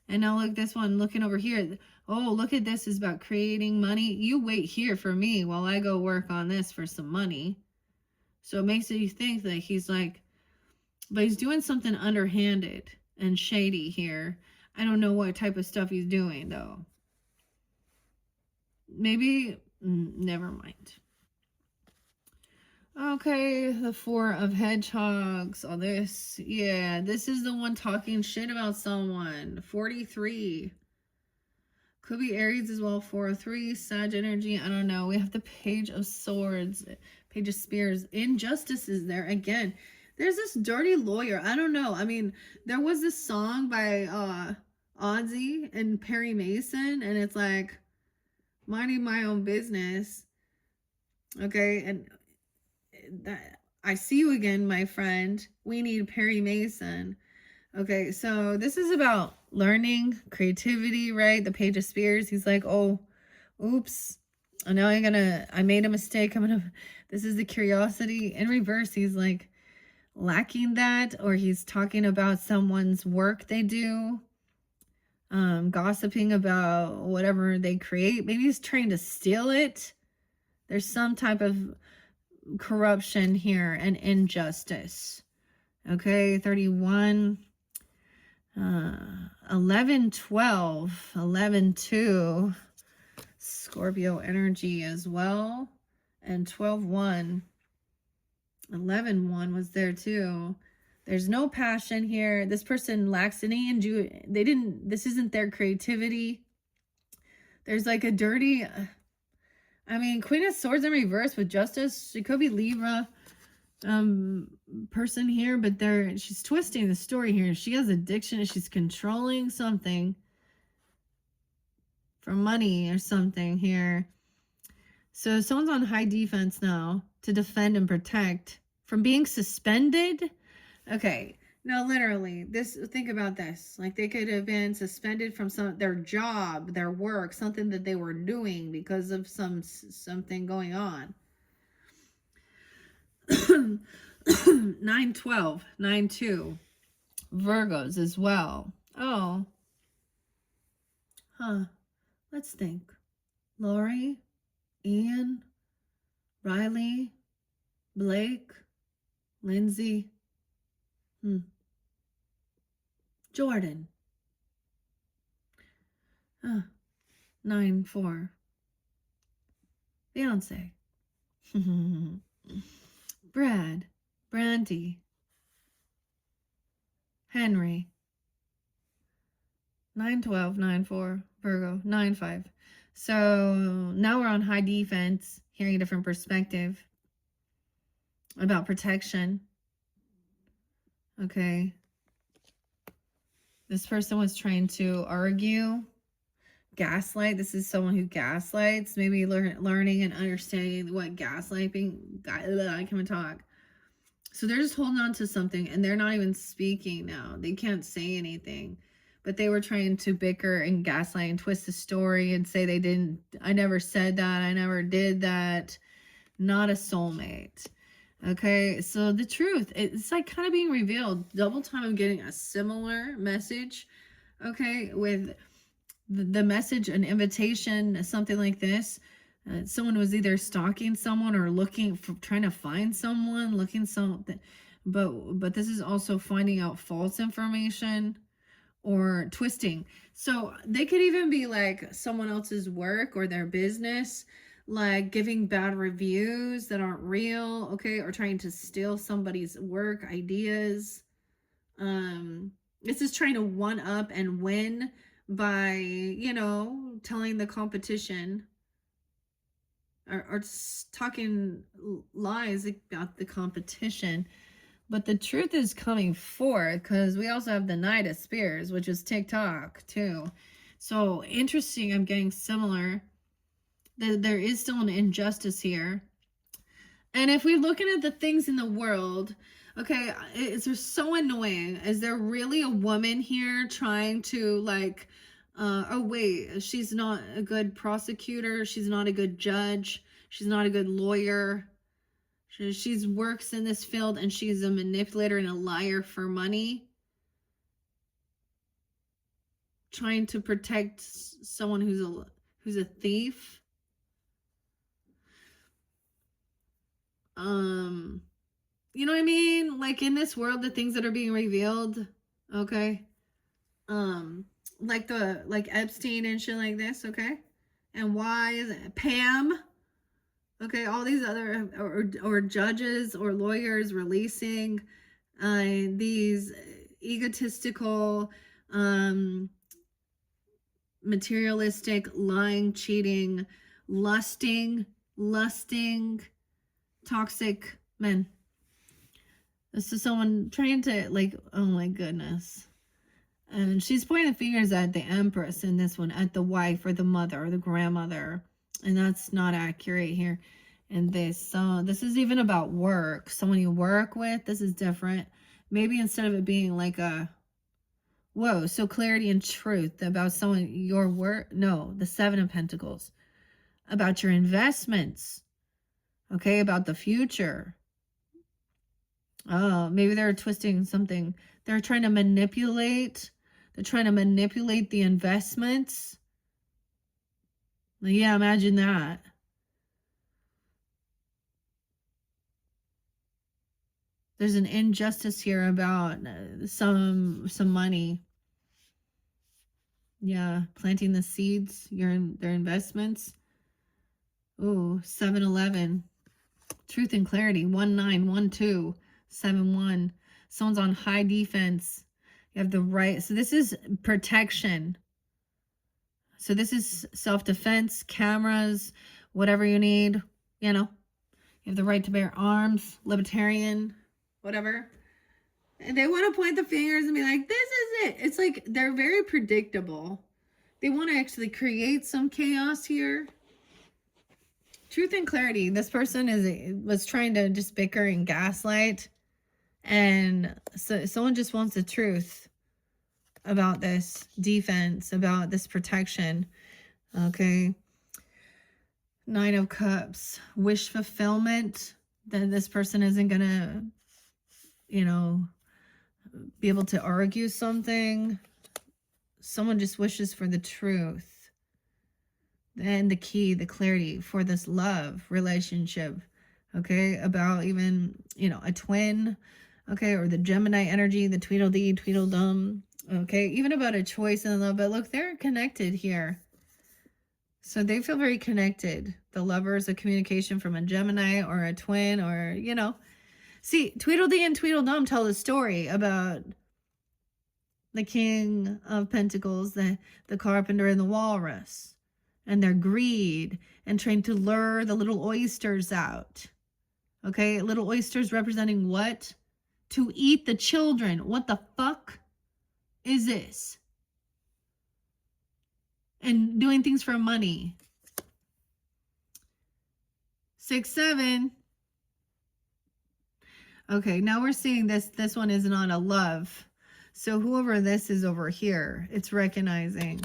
And now look, this one looking over here. Oh, look at this, is about creating money. You wait here for me while I go work on this for some money. So it makes you think that he's like, but he's doing something underhanded and shady here. I don't know what type of stuff he's doing though. Maybe, never mind. Okay, the 4 of Hedgehogs. Oh, this, yeah, this is the one talking shit about someone. 43. Could be Aries as well. 403, Sag energy. I don't know. We have the Page of Swords, Page of Spears. Injustice is there again. There's this dirty lawyer. I don't know. I mean, there was this song by Ozzy and Perry Mason, and it's like, minding my own business. Okay, and that, I see you again, my friend. We need Perry Mason. Okay, so this is about learning, creativity, right? The Page of Spears. He's like, oh, oops. I know I made a mistake. This is the curiosity. In reverse, he's like lacking that, or he's talking about someone's work they do. Gossiping about whatever they create. Maybe he's trying to steal it. There's some type of corruption here and injustice. Okay, 31. 11, 12, 11, 2. Scorpio energy as well. And 12, 1. 11, 1 was there too. There's no passion here. This person lacks any this isn't their creativity. There's like a dirty, I mean, Queen of Swords in reverse with Justice. She could be Libra person here, but she's twisting the story here. She has addiction. She's controlling something for money or something here. So someone's on high defense now to defend and protect from being suspended. Okay, no, literally, think about this. Like they could have been suspended from their job, their work, something that they were doing because of something going on. 9-12, 9-2. Virgos as well. Oh. Huh. Let's think. Lori, Ian, Riley, Blake, Lindsay, Jordan. 9-4. Beyonce. Brad, Brandy, Henry, 912, 94, Virgo, 95. So now we're on high defense, hearing a different perspective about protection. Okay. This person was trying to argue, gaslight. This is someone who gaslights, maybe learning and understanding what gaslighting, I can't talk. So they're just holding on to something and they're not even speaking now. They can't say anything. But they were trying to bicker and gaslight and twist the story and say I never said that. I never did that. Not a soulmate. Okay, so the truth, it's like kind of being revealed. Double time I'm getting a similar message. Okay, with the message, an invitation, something like this. Someone was either stalking someone or looking for, trying to find someone, looking something. But this is also finding out false information or twisting. So they could even be like someone else's work or their business, like giving bad reviews that aren't real, okay, or trying to steal somebody's work, ideas. This is trying to one up and win by, telling the competition or talking lies about the competition. But the truth is coming forth because we also have the Knight of Spears, which is TikTok too. So interesting, I'm getting similar. There is still an injustice here. And if we're looking at the things in the world, okay, it's so annoying. Is there really a woman here trying to like, oh wait, she's not a good prosecutor. She's not a good judge. She's not a good lawyer. She works in this field and she's a manipulator and a liar for money. Trying to protect someone who's a thief. You know what I mean? Like in this world, the things that are being revealed, okay? Like Epstein and shit like this, okay? And why is it Pam? Okay, all these other or judges or lawyers releasing these egotistical, materialistic, lying, cheating, lusting, toxic men. This is someone trying to like, oh my goodness. And she's pointing fingers at the Empress in this one, at the wife or the mother or the grandmother. And that's not accurate here in this. So this is even about work. Someone you work with, this is different. Maybe instead of it being like a, whoa, so clarity and truth about someone, your work. No, the Seven of Pentacles. About your investments. Okay, about the future. Oh, maybe they're twisting something. They're trying to manipulate. They're trying to manipulate the investments. Yeah, imagine that. There's an injustice here about some money. Yeah, planting the seeds, their investments. Ooh, 7-11. Truth and clarity. 1912. 7-1. Someone's on high defense. You have the right. So this is protection. So this is self-defense, cameras, whatever you need. You have the right to bear arms, libertarian, whatever. And they want to point the fingers and be like, this is it. It's like they're very predictable. They want to actually create some chaos here. Truth and clarity. This person was trying to just bicker and gaslight. And so someone just wants the truth about this defense, about this protection. Okay. 9 of Cups. Wish fulfillment. That this person isn't going to, be able to argue something. Someone just wishes for the truth. And the key, the clarity for this love relationship. Okay. About even, a twin. Okay, or the Gemini energy, the Tweedledee, Tweedledum. Okay, even about a choice in love. But look, they're connected here. So they feel very connected. The lover is a communication from a Gemini or a twin, or, you know. See, Tweedledee and Tweedledum tell a story about the King of Pentacles, the Carpenter, and the Walrus, and their greed, and trying to lure the little oysters out. Okay, little oysters representing what? To eat the children. What the fuck is this? And doing things for money. 6, 7. Okay, now we're seeing this one is not a love. So whoever this is over here, it's recognizing.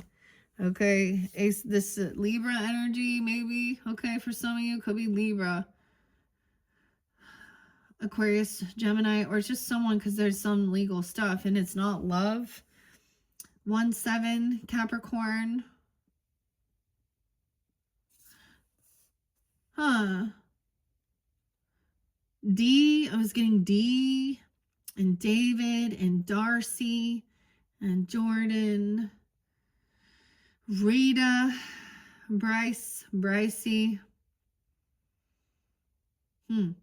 Okay, Ace, this Libra energy maybe. Okay, for some of you, could be Libra, Aquarius, Gemini, or it's just someone, because there's some legal stuff and it's not love. 1, 7, Capricorn. Huh. D, I was getting D and David and Darcy and Jordan, Rita, Brycey. The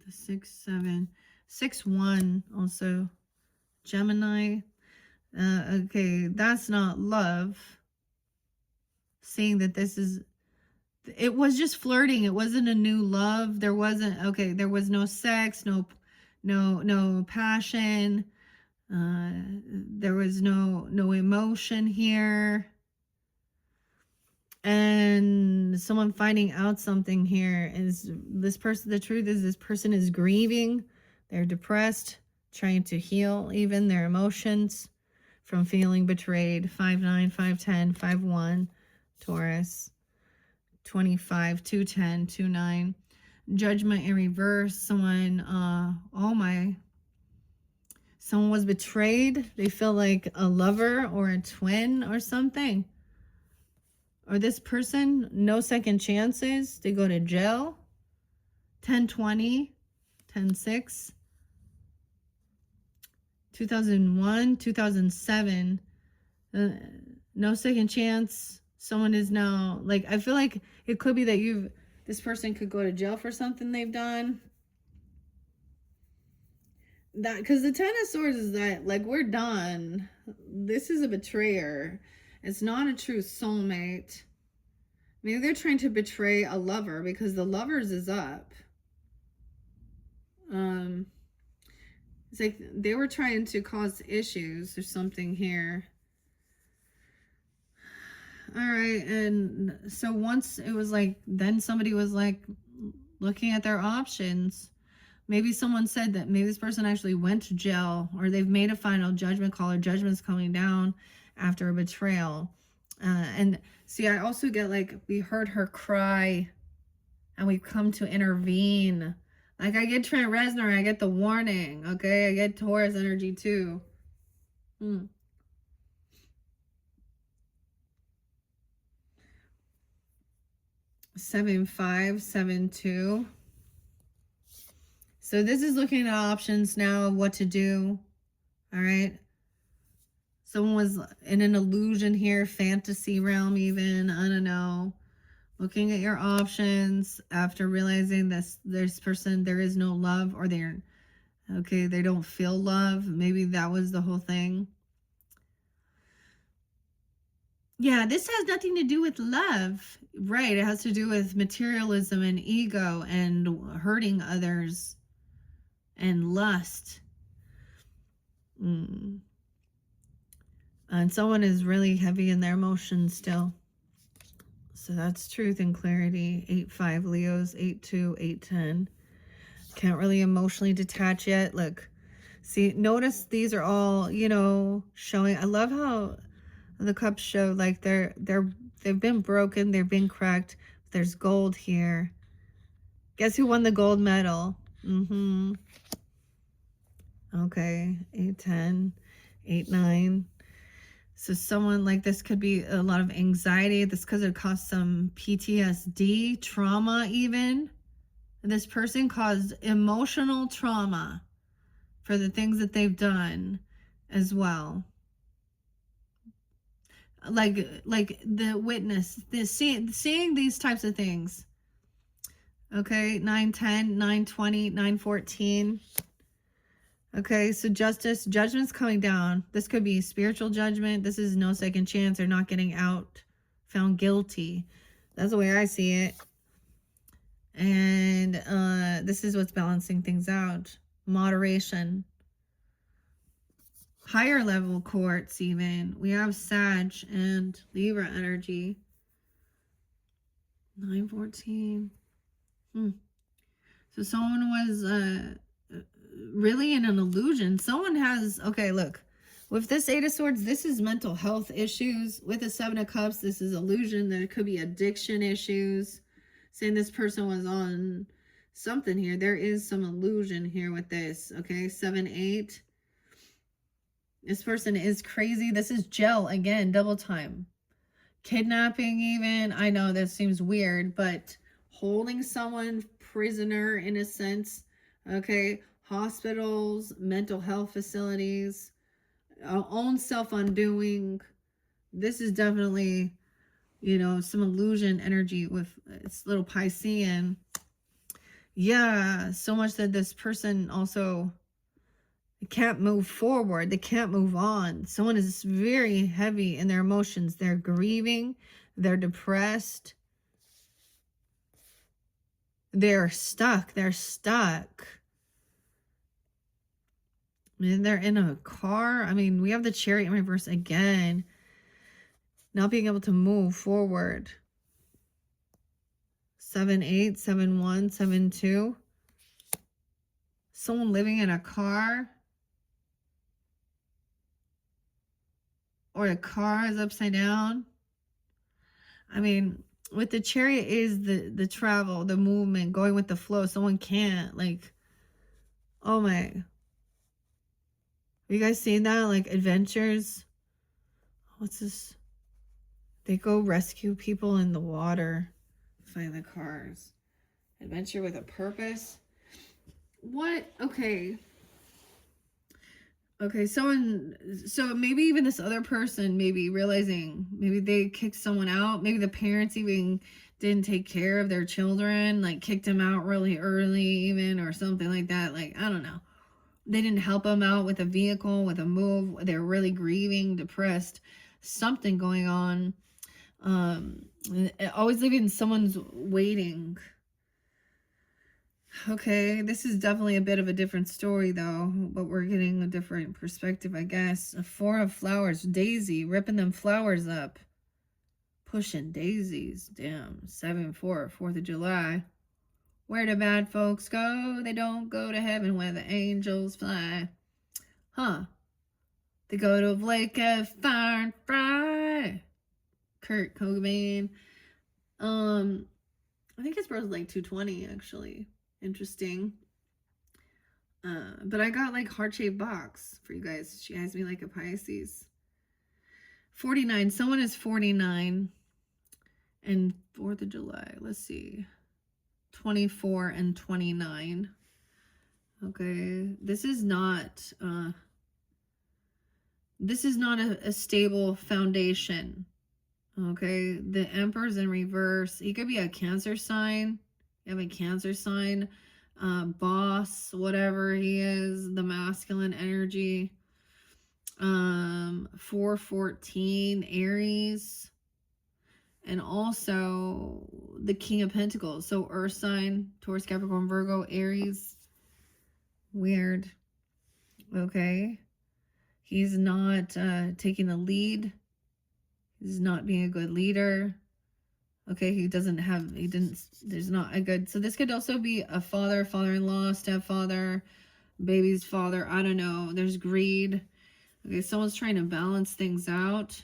6, 7, 6, 1 also. Gemini. Okay, that's not love. Seeing that this is, it was just flirting. It wasn't a new love. There wasn't, okay, there was no sex, no passion. There was no emotion here. And someone finding out something here is this person, the truth is this person is grieving. They're depressed, trying to heal even their emotions from feeling betrayed. 5, 9, 5, 10, 5, 1, Taurus. 25, 2, 10, 2, 9. Judgment in reverse. Someone, someone was betrayed. They feel like a lover or a twin or something. Or this person, no second chances. They go to jail. 10, 20, 10, 6. 2001, 2007. No second chance. Someone is now, like, I feel like it could be that this person could go to jail for something they've done. That, because the 10 of Swords is that, like, we're done. This is a betrayer. It's not a true soulmate. Maybe they're trying to betray a lover because the lovers is up. It's like they were trying to cause issues or something here. All right, and so once it was like, then somebody was like looking at their options. Maybe someone said that maybe this person actually went to jail, or they've made a final judgment call, or judgment's coming down after a betrayal. And see, I also get like, we heard her cry and we've come to intervene. Like, I get Trent Reznor, I get the warning, okay? I get Taurus energy too. 7, 5, 7, 2. So this is looking at options now of what to do. All right. Someone was in an illusion here, fantasy realm even, I don't know. Looking at your options after realizing this person, there is no love, or they don't feel love. Maybe that was the whole thing. Yeah, this has nothing to do with love, right? It has to do with materialism and ego and hurting others and lust. And someone is really heavy in their emotions still. So that's truth and clarity. 8, 5 Leos, 8, 2, 8, 10. Can't really emotionally detach yet. Look, see, notice these are all, you know, showing. I love how the cups show like they've been broken, they've been cracked. There's gold here. Guess who won the gold medal? Okay, 8, 10, 8, 9. So someone like this could be a lot of anxiety. This could have caused some PTSD, trauma even. This person caused emotional trauma for the things that they've done as well. like the witness, seeing these types of things. Okay, 9:10, 9:20, 9:14. Okay, so judgment's coming down. This could be spiritual judgment. This is no second chance or not getting out, found guilty. That's the way I see it. And this is what's balancing things out. Moderation. Higher level courts even. We have Sag and Libra energy. 9:14. So someone was really in an illusion. Someone has, okay, look. With this Eight of Swords, this is mental health issues. With the Seven of Cups, this is illusion. There could be addiction issues. Saying this person was on something here. There is some illusion here with this. Okay, 7, 8. This person is crazy. This is jail again, double time. Kidnapping even. I know that seems weird, but holding someone prisoner in a sense. Okay, hospitals, mental health facilities, own self-undoing. This is definitely, you know, some illusion energy with it's little Piscean. Yeah, so much that this person also can't move forward. They can't move on. Someone is very heavy in their emotions. They're grieving. They're depressed. They're stuck. They're stuck. And they're in a car. I mean, we have the Chariot in reverse again. Not being able to move forward. 7, 8, 7, 1, 7, 2. Someone living in a car. Or the car is upside down. I mean, with the Chariot is the travel, the movement, going with the flow. Someone can't, like, oh my. Have you guys seen that? Like, adventures. What's this? They go rescue people in the water. Find the cars. Adventure with a purpose. What? Okay. Okay, so maybe even this other person, maybe realizing, maybe they kicked someone out. Maybe the parents even didn't take care of their children, like kicked them out really early even, or something like that. Like, I don't know. They didn't help them out with a vehicle, with a move. They're really grieving, depressed, something going on. Always leaving someone's waiting. Okay, this is definitely a bit of a different story though, but we're getting a different perspective, I guess. A 4 of flowers, daisy, ripping them flowers up. Pushing daisies, damn. 7, 4, 4th of July. Where do bad folks go? They don't go to heaven where the angels fly. Huh. They go to a lake of fire and fry. Kurt Cobain. I think his birthday like 220 actually. Interesting. But I got like heart-shaped box for you guys. She has me like a Pisces. 49. Someone is 49. And 4th of July. Let's see. 24 and 29. Okay. This is not a stable foundation. Okay. The Emperor's in reverse. He could be a Cancer sign. You have a Cancer sign, boss, whatever he is, the masculine energy. 414, Aries, and also the King of Pentacles. So Earth sign, Taurus, Capricorn, Virgo, Aries. Weird. Okay. He's not taking the lead. He's not being a good leader. Okay, there's not a good, so this could also be a father, father-in-law, stepfather, baby's father, I don't know. There's greed. Okay, someone's trying to balance things out.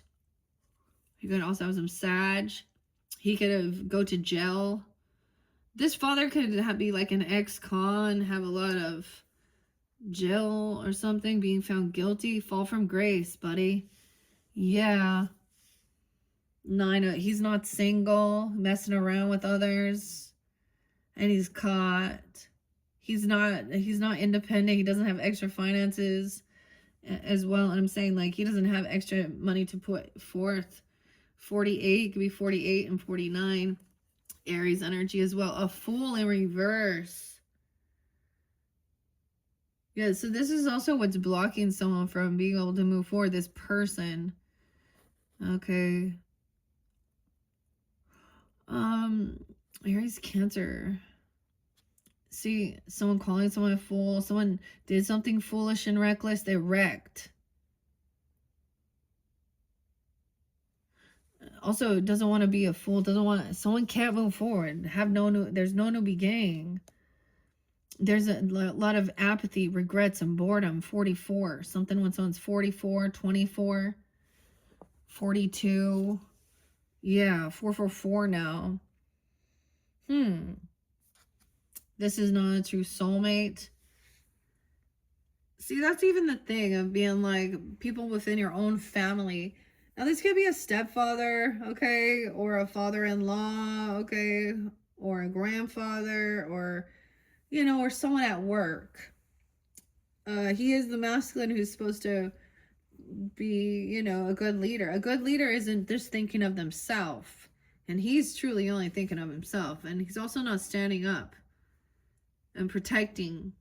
You could also have some Sag. He could go to jail. This father could be like an ex-con, have a lot of jail or something, being found guilty, fall from grace, buddy. Yeah. 9, he's not single, messing around with others, and he's caught. He's not independent. He doesn't have extra finances as well. And I'm saying, like, he doesn't have extra money to put forth 48 could be 48 and 49. Aries energy as well. A Fool in reverse. Yeah, so this is also what's blocking someone from being able to move forward. This person. Okay. Aries, Cancer. See, someone calling someone a fool. Someone did something foolish and reckless. They wrecked. Also, doesn't want to be a fool. Doesn't want. Someone can't move forward. There's no new beginning. There's a lot of apathy, regrets, and boredom. 44. Something when someone's 44, 24, 42. Yeah, 444 now. This is not a true soulmate. See, that's even the thing of being like people within your own family. Now, this could be a stepfather, okay, or a father-in-law, okay, or a grandfather, or, you know, or someone at work. He is the masculine who's supposed to be, you know, a good leader. A good leader isn't just thinking of themselves, and he's truly only thinking of himself, and he's also not standing up and protecting.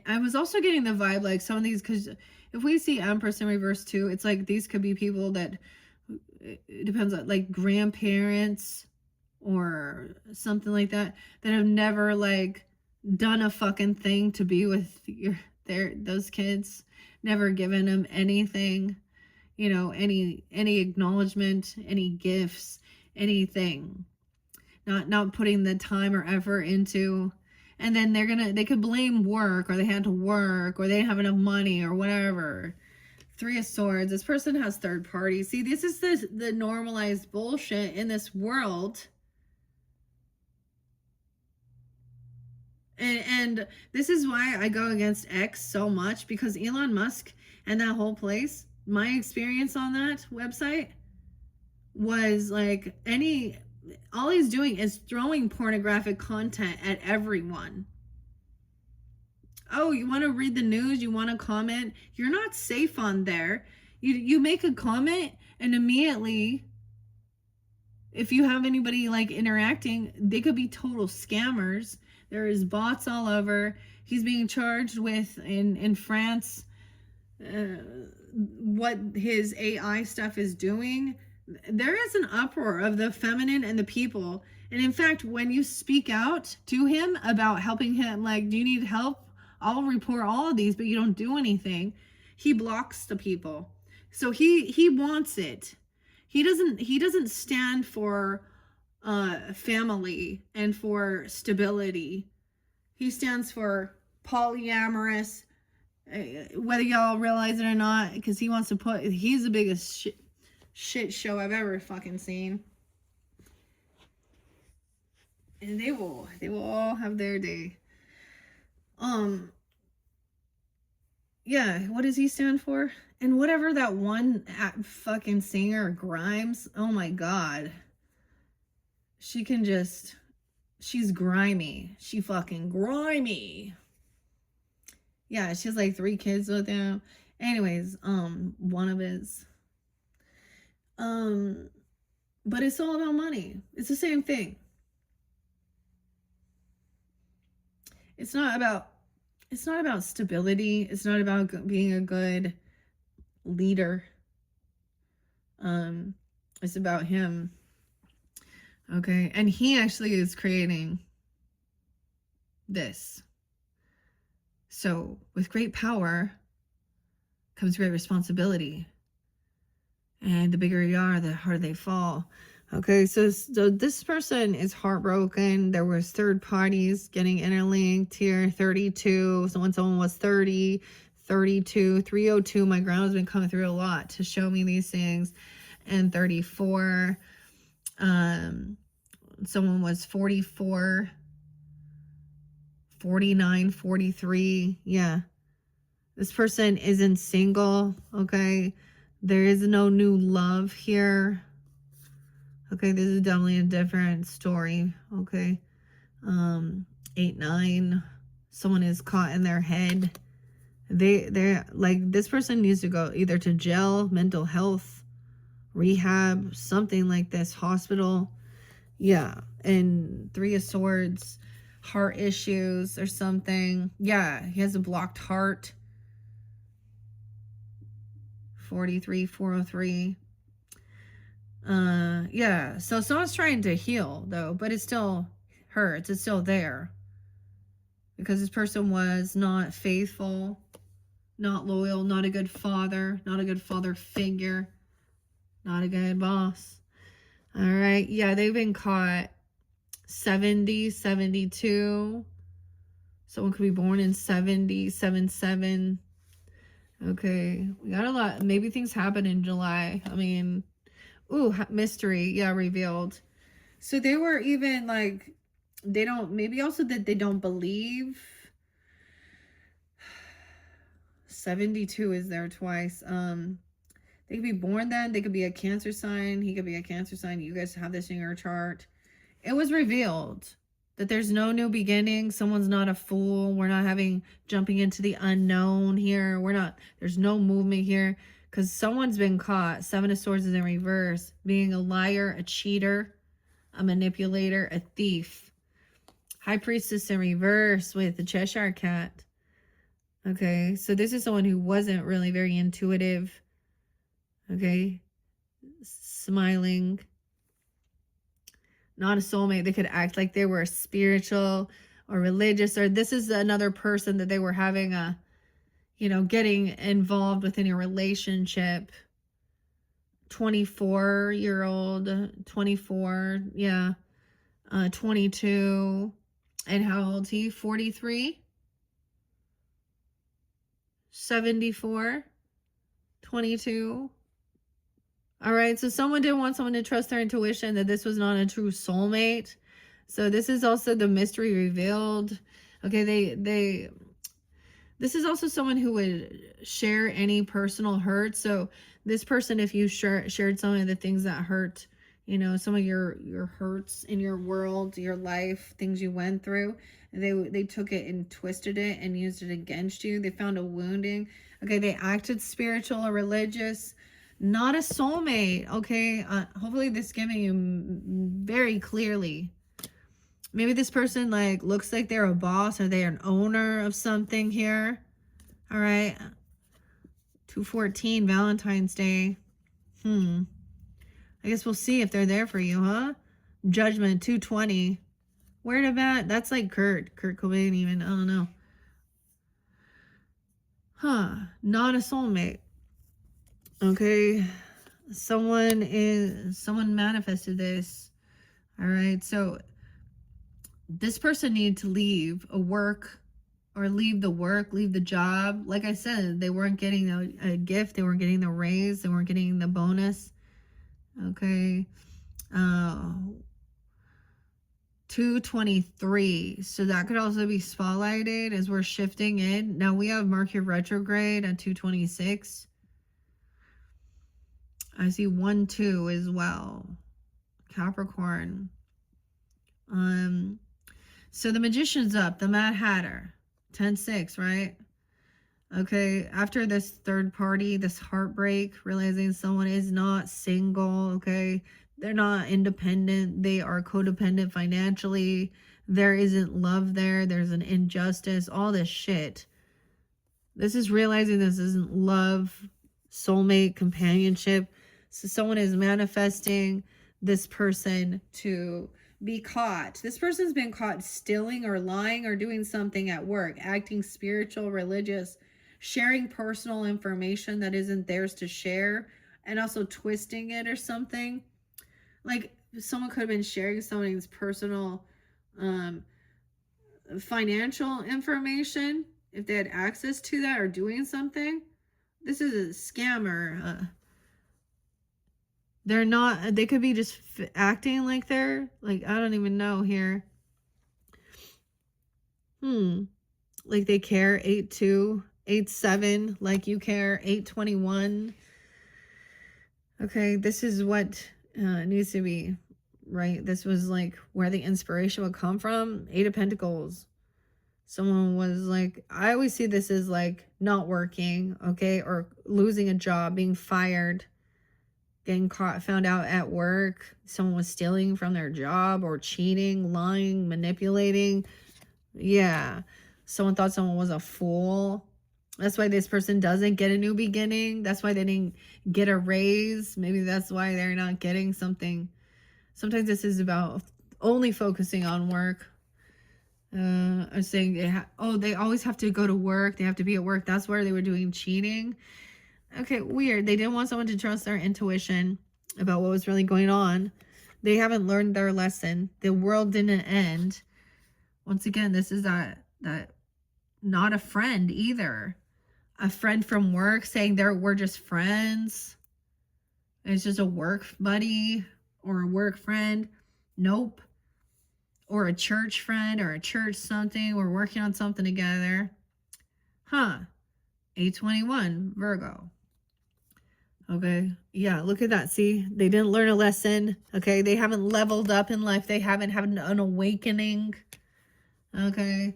I was also getting the vibe like some of these, because if we see Empress in reverse too, it's like these could be people that, it depends on, like grandparents or something like that, that have never like done a fucking thing to be with those kids, never given them anything, you know, any acknowledgement, any gifts, anything, not putting the time or effort into. And then they could blame work, or they had to work, or they didn't have enough money, or whatever. 3 of Swords. This person has third party. See, this is the normalized bullshit in this world. And this is why I go against X so much, because Elon Musk and that whole place, my experience on that website was like all he's doing is throwing pornographic content at everyone. Oh, you want to read the news? You want to comment? You're not safe on there. You make a comment, and immediately, if you have anybody like interacting, they could be total scammers. There is bots all over. He's being charged with in France what his AI stuff is doing. There is an uproar of the feminine and the people. And in fact, when you speak out to him about helping him, like, do you need help? I'll report all of these, but you don't do anything. He blocks the people. So he wants it. He doesn't stand for family and for stability. He stands for polyamorous, whether y'all realize it or not, because he's the biggest shit show I've ever fucking seen. And they will all have their day. Yeah, what does he stand for? And whatever that one fucking singer, Grimes, oh my god. She's grimy. She fucking grimy. Yeah, she has like 3 kids with him. Anyways, one of his. But it's all about money. It's the same thing. It's not about stability. It's not about being a good leader. It's about him. Okay, and he actually is creating this. So with great power comes great responsibility. And the bigger you are, the harder they fall. Okay, so this person is heartbroken. There was third parties getting interlinked here. 32. So when someone was 30, 32, 302. My grandma's been coming through a lot to show me these things. And 34. Someone was 44, 49, 43. Yeah. This person isn't single. Okay. There is no new love here. Okay. This is definitely a different story. Okay. 8, 9. Someone is caught in their head. They're like, this person needs to go either to jail, mental health, rehab, something like this, hospital. Yeah. And Three of Swords, heart issues or something. Yeah, he has a blocked heart. 43, 403. Yeah, so someone's trying to heal though, but it still hurts. It's still there because this person was not faithful, not loyal, not a good father, not a good father figure, not a good boss. All right, yeah, they've been caught. 70, 72. Someone could be born in 70, 77. Okay, we got a lot. Maybe things happen in July. I mean, ooh, mystery. Yeah, revealed. So they were even like, they don't, maybe also that they don't believe. 72 is there twice. They could be born then. They could be a Cancer sign. He could be a Cancer sign. You guys have this in your chart. It was revealed that there's no new beginning. Someone's not a fool. We're not jumping into the unknown here. There's no movement here because someone's been caught. Seven of Swords is in reverse. Being a liar, a cheater, a manipulator, a thief. High Priestess in reverse with the Cheshire Cat. Okay, so this is someone who wasn't really very intuitive. Okay, smiling. Not a soulmate. They could act like they were spiritual or religious, or this is another person that they were having a, getting involved within a relationship. 24-year-old, 24, yeah, 22. And how old is he? 43? 74? 22? All right, so someone didn't want someone to trust their intuition, that this was not a true soulmate. So this is also the mystery revealed. Okay, this is also someone who would share any personal hurt. So this person, if you shared some of the things that hurt, some of your hurts in your world, your life, things you went through, they took it and twisted it and used it against you. They found a wounding. Okay, they acted spiritual or religious. Not a soulmate. Okay, hopefully this is giving you very clearly. Maybe this person looks like they're a boss or they're an owner of something here. All right. 214, Valentine's Day. I guess we'll see if they're there for you, huh? Judgment, 220. Where to bat? That's like Kurt Cobain even. I don't know. Huh. Not a soulmate. Okay. Someone manifested this. All right. So this person needed to leave a work or leave the job. Like I said, they weren't getting a gift. They weren't getting the raise. They weren't getting the bonus. Okay. 223. So that could also be spotlighted as we're shifting in. Now we have Mercury retrograde at 226. I see 1-2 as well. Capricorn. So the Magician's up, the Mad Hatter. 10-6, right? Okay, after this third party, this heartbreak, realizing someone is not single, okay? They're not independent. They are codependent financially. There isn't love there. There's an injustice, all this shit. This is realizing this isn't love, soulmate, companionship. So someone is manifesting this person to be caught. This person's been caught stealing or lying or doing something at work, acting spiritual, religious, sharing personal information that isn't theirs to share, and also twisting it or something. Like someone could have been sharing somebody's personal financial information if they had access to that or doing something. This is a scammer. They're not, they could be just acting like they're, I don't even know here. Like they care. 8-2, 8-7, like you care. 8-21. Okay, this is what needs to be, right? This was where the inspiration would come from. 8 of Pentacles. Someone was I always see this as not working, okay, or losing a job, being fired. getting caught, found out at work, someone was stealing from their job or cheating, lying, manipulating. Yeah. Someone thought someone was a fool. That's why this person doesn't get a new beginning. That's why they didn't get a raise. Maybe that's why they're not getting something. Sometimes this is about only focusing on work. I'm saying, they always have to go to work. They have to be at work. That's where they were doing cheating. Okay, weird. They didn't want someone to trust their intuition about what was really going on. They haven't learned their lesson. The world didn't end. Once again, this is that not a friend either. A friend from work saying we're just friends. It's just a work buddy or a work friend. Nope. Or a church friend or a church something. We're working on something together. Huh. 821 Virgo. Okay. Yeah, look at that. See, they didn't learn a lesson. Okay. They haven't leveled up in life. They haven't had an awakening. Okay.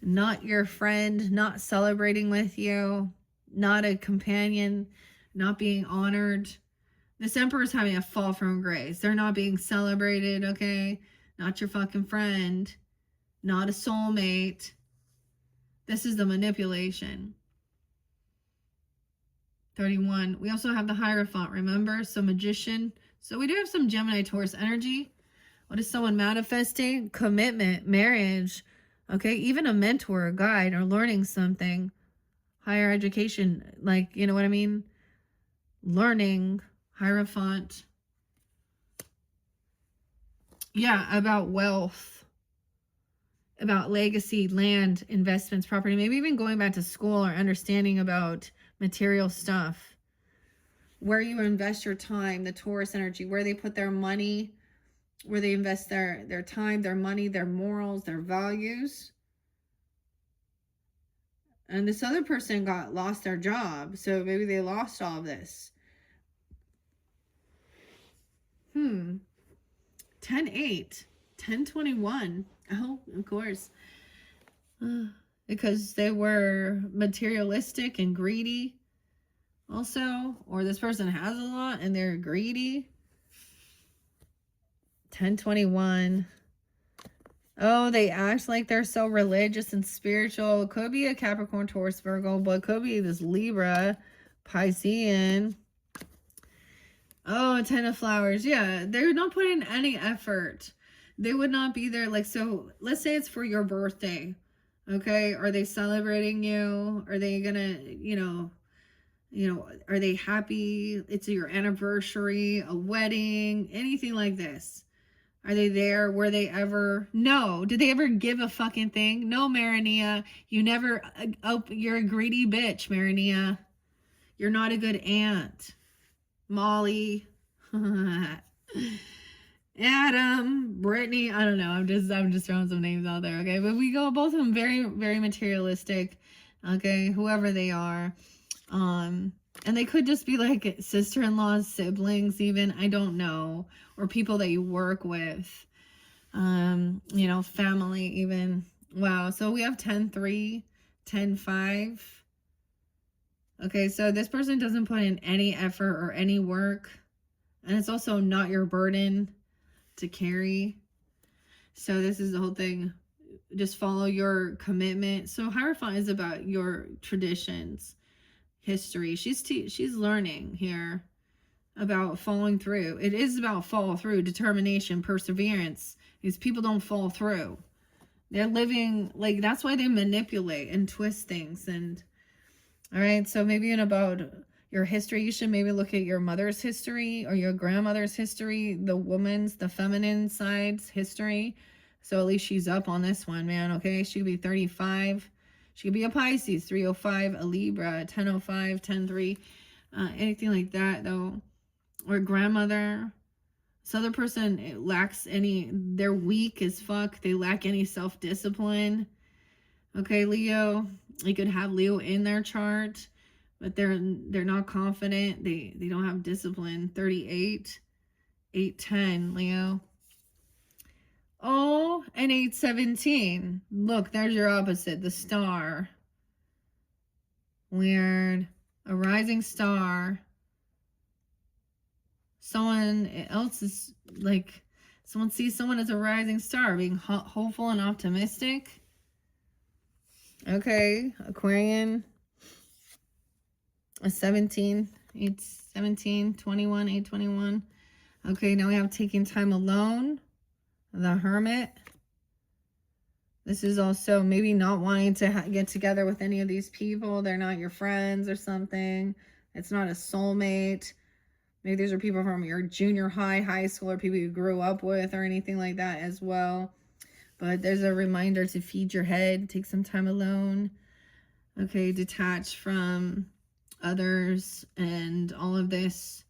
Not your friend, not celebrating with you, not a companion, not being honored. This Emperor is having a fall from grace. They're not being celebrated, okay? Not your fucking friend, not a soulmate. This is the manipulation. 31. We also have the Hierophant, remember? So Magician. So we do have some Gemini Taurus energy. What is someone manifesting? Commitment, marriage. Okay, even a mentor, a guide, or learning something. Higher education, like, you know what I mean? Learning, Hierophant. Yeah, about wealth, about legacy, land, investments, property, maybe even going back to school or understanding about material stuff. Where you invest your time, the Taurus energy, where they put their money, where they invest their time, their money, their morals, their values. And this other person lost their job, so maybe they lost all of this. 10-8, 10-21. Oh, of course. Because they were materialistic and greedy also, or this person has a lot and they're greedy. 10-21. Oh, they act like they're so religious and spiritual. Could be a Capricorn, Taurus, Virgo, but could be this Libra, Piscean. Oh, 10 of Flowers. Yeah, they're not putting any effort. They would not be there. Like, so let's say it's for your birthday. Okay. Are they celebrating you? Are they gonna, are they happy? It's your anniversary, a wedding, anything like this. Are they there? Were they ever? No. Did they ever give a fucking thing? No, Marinia. You never. You're a greedy bitch, Marinia. You're not a good aunt. Molly. Adam. Brittany. I don't know. I'm just throwing some names out there. Okay. But we go both of them very, very materialistic. Okay. Whoever they are. And they could just be like sister-in-laws, siblings, even, I don't know, or people that you work with, family even. Wow. So we have 10-3, 10-5. Okay. So this person doesn't put in any effort or any work, and it's also not your burden to carry. So this is the whole thing. Just follow your commitment. So Hierophant is about your traditions, history. She's learning here about following through. It is about follow through, determination, perseverance. These people don't fall through. They're living like, that's why they manipulate and twist things. And all right, so maybe in about your history, you should maybe look at your mother's history or your grandmother's history, the feminine side's history. So at least she's up on this one, man. Okay, she could be 35. She could be a Pisces, 305, a Libra, 1005, 10-3, anything like that, though. Or grandmother. This other person lacks they're weak as fuck. They lack any self-discipline. Okay, Leo. You could have Leo in their chart, but they're not confident. They don't have discipline. 38, 8-10, Leo. Oh, and 8-17. Look, there's your opposite, the star. Weird. A rising star. someone else is like, someone sees someone as a rising star, being hopeful and optimistic. Okay, Aquarian, a 17, 8, 17, 21, 8, 21. Okay, now we have taking time alone, the Hermit. This is also maybe not wanting to get together with any of these people. They're not your friends or something. It's not a soulmate. Maybe these are people from your junior high, high school, or people you grew up with or anything like that as well. But there's a reminder to feed your head, take some time alone. Okay, detach from others and all of this.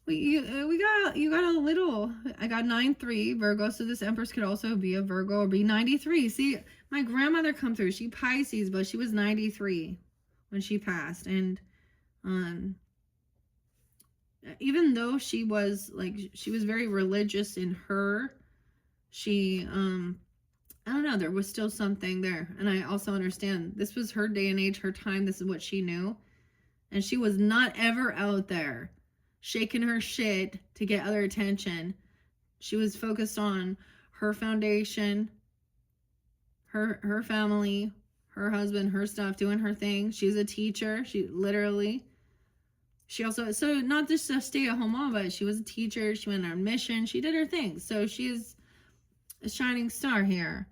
You got a little. I got 9-3 Virgo, so this Empress could also be a Virgo or be 93. See, my grandmother come through. She Pisces, but she was 93 when she passed, and even though she was very religious in her, she I don't know, there was still something there. And I also understand this was her day and age, her time. This is what she knew, and she was not ever out there shaking her shit to get other attention. She was focused on her foundation, her family, her husband, her stuff, doing her thing. She's a teacher. She also, so not just a stay-at-home mom, but she was a teacher. She went on a mission. She did her thing. So she's a shining star here.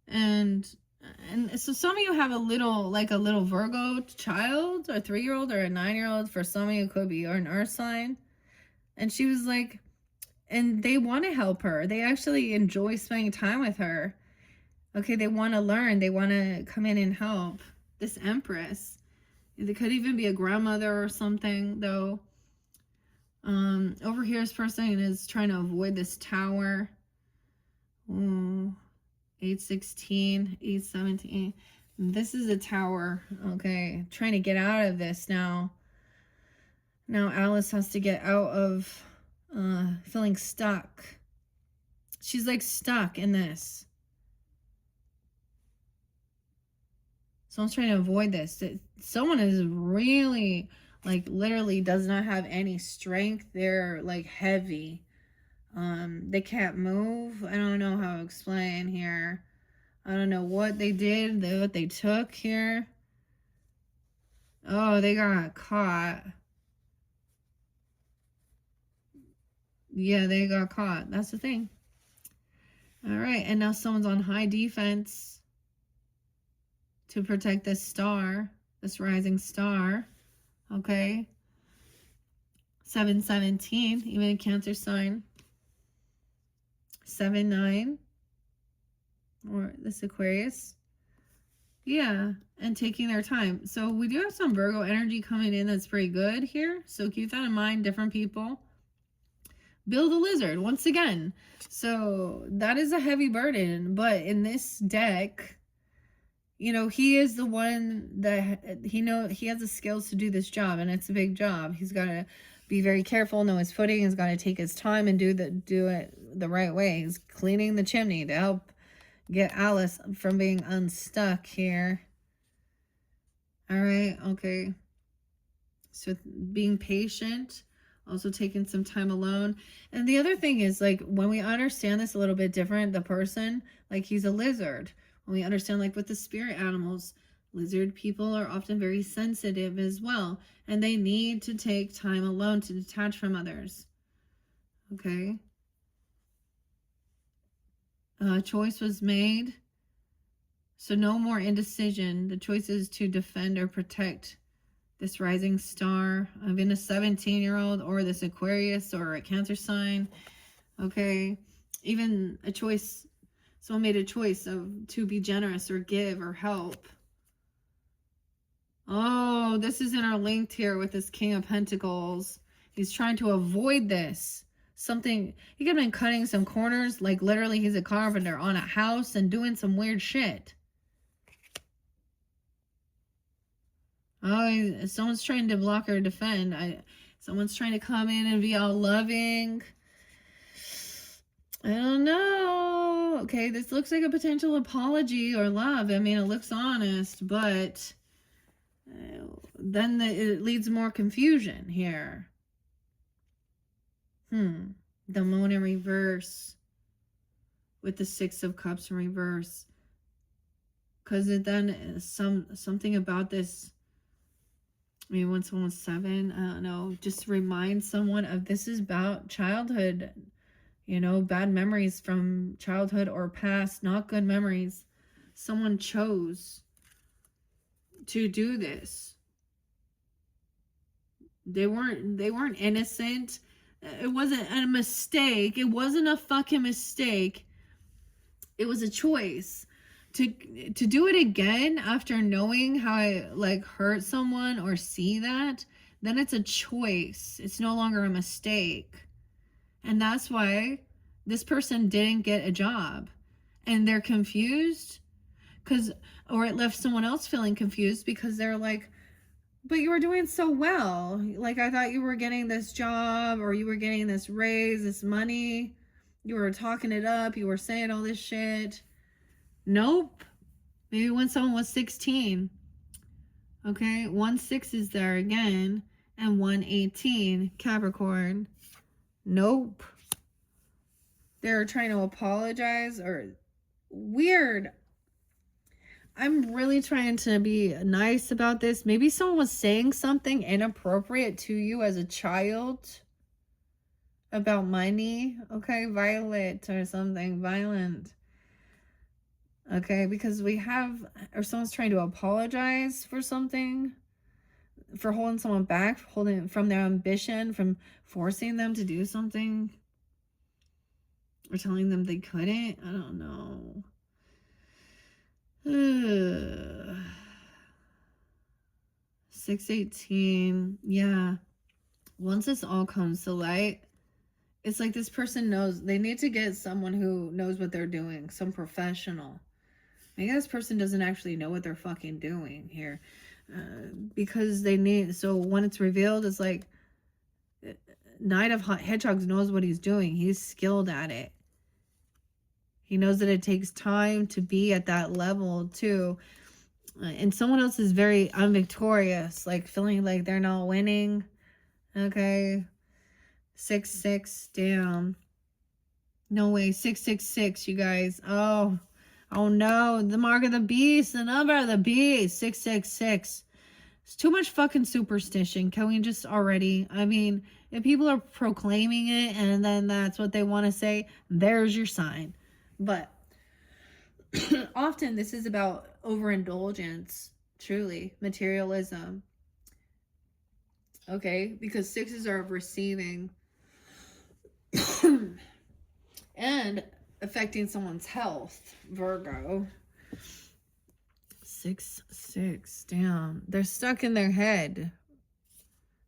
And so some of you have a little Virgo child, or 3-year-old or a 9-year-old. For some of you, it could be or an earth sign. And she was like, and they want to help her. They actually enjoy spending time with her. Okay, they want to learn. They want to come in and help. This Empress. It could even be a grandmother or something, though. Over here, this person is trying to avoid this tower. Ooh. 8-16, 8-17. This is a tower. Okay, trying to get out of this now. Now Alice has to get out of feeling stuck. She's like stuck in this. Someone's trying to avoid this. Someone is really, like, literally does not have any strength. They're like heavy. They can't move. I don't know how to explain here. I don't know what they did, what they took here. Oh, they got caught. Yeah, they got caught. That's the thing. All right, and now someone's on high defense to protect this star, this rising star. Okay. 7-17, even a Cancer sign. 7-9, or this Aquarius. Yeah, and taking their time. So we do have some Virgo energy coming in that's pretty good here. So keep that in mind, different people. Build a lizard, once again. So that is a heavy burden, but in this deck, you know, he is the one that he has the skills to do this job, and it's a big job. He's got to be very careful, know his footing. He's got to take his time and do it the right way. He's cleaning the chimney to help get Alice from being unstuck here. All right, okay. So being patient, also taking some time alone. And the other thing is, like, when we understand this a little bit different, the person, like, he's a lizard. When we understand, like, with the spirit animals, lizard people are often very sensitive as well, and they need to take time alone to detach from others. Okay. A choice was made, so no more indecision. The choice is to defend or protect this rising star. I've been a 17-year-old or this Aquarius or a Cancer sign. Okay. Even a choice, someone made a choice to be generous or give or help. Oh, this is interlinked here with this King of Pentacles. He's trying to avoid this. Something, he could have been cutting some corners, like literally he's a carpenter on a house and doing some weird shit. Oh, someone's trying to block or defend. Someone's trying to come in and be all loving. I don't know. Okay, this looks like a potential apology or love. I mean, it looks honest, but then it leads more confusion here. The Moon in reverse with the Six of Cups in reverse. Because it then something about this, maybe when someone's 7, I don't know, just remind someone of this is about childhood, you know, bad memories from childhood or past, not good memories. Someone chose to do this. They weren't innocent. It wasn't a mistake. It wasn't a fucking mistake. It was a choice. To do it again after knowing how I like hurt someone or see that, then it's a choice. It's no longer a mistake. And that's why this person didn't get a job. And they're confused or it left someone else feeling confused because they're like, but you were doing so well. Like, I thought you were getting this job or you were getting this raise, this money. You were talking it up. You were saying all this shit. Nope. Maybe when someone was 16. Okay. 1-6 is there again. And 1-18. Capricorn. Nope. They're trying to apologize or weird. I'm really trying to be nice about this. Maybe someone was saying something inappropriate to you as a child about money. Okay, Violet or something violent. Okay, because or someone's trying to apologize for something, for holding someone back, holding from their ambition, from forcing them to do something, or telling them they couldn't. I don't know. 6-18. Yeah. Once this all comes to light, it's like this person knows they need to get someone who knows what they're doing, some professional. Maybe this person doesn't actually know what they're fucking doing here. Because they need, so when it's revealed, it's like Knight of Hedgehogs knows what he's doing. He's skilled at it. He knows that it takes time to be at that level too. And someone else is very unvictorious, like feeling like they're not winning. Okay. 6-6, damn. No way. 666, you guys. Oh no. The mark of the beast, the number of the beast. 666. It's too much fucking superstition. Can we just already, I mean, if people are proclaiming it and then that's what they want to say, there's your sign. But often this is about overindulgence, truly, materialism. Okay, because 6s are of receiving and affecting someone's health, Virgo. 6-6, damn. They're stuck in their head.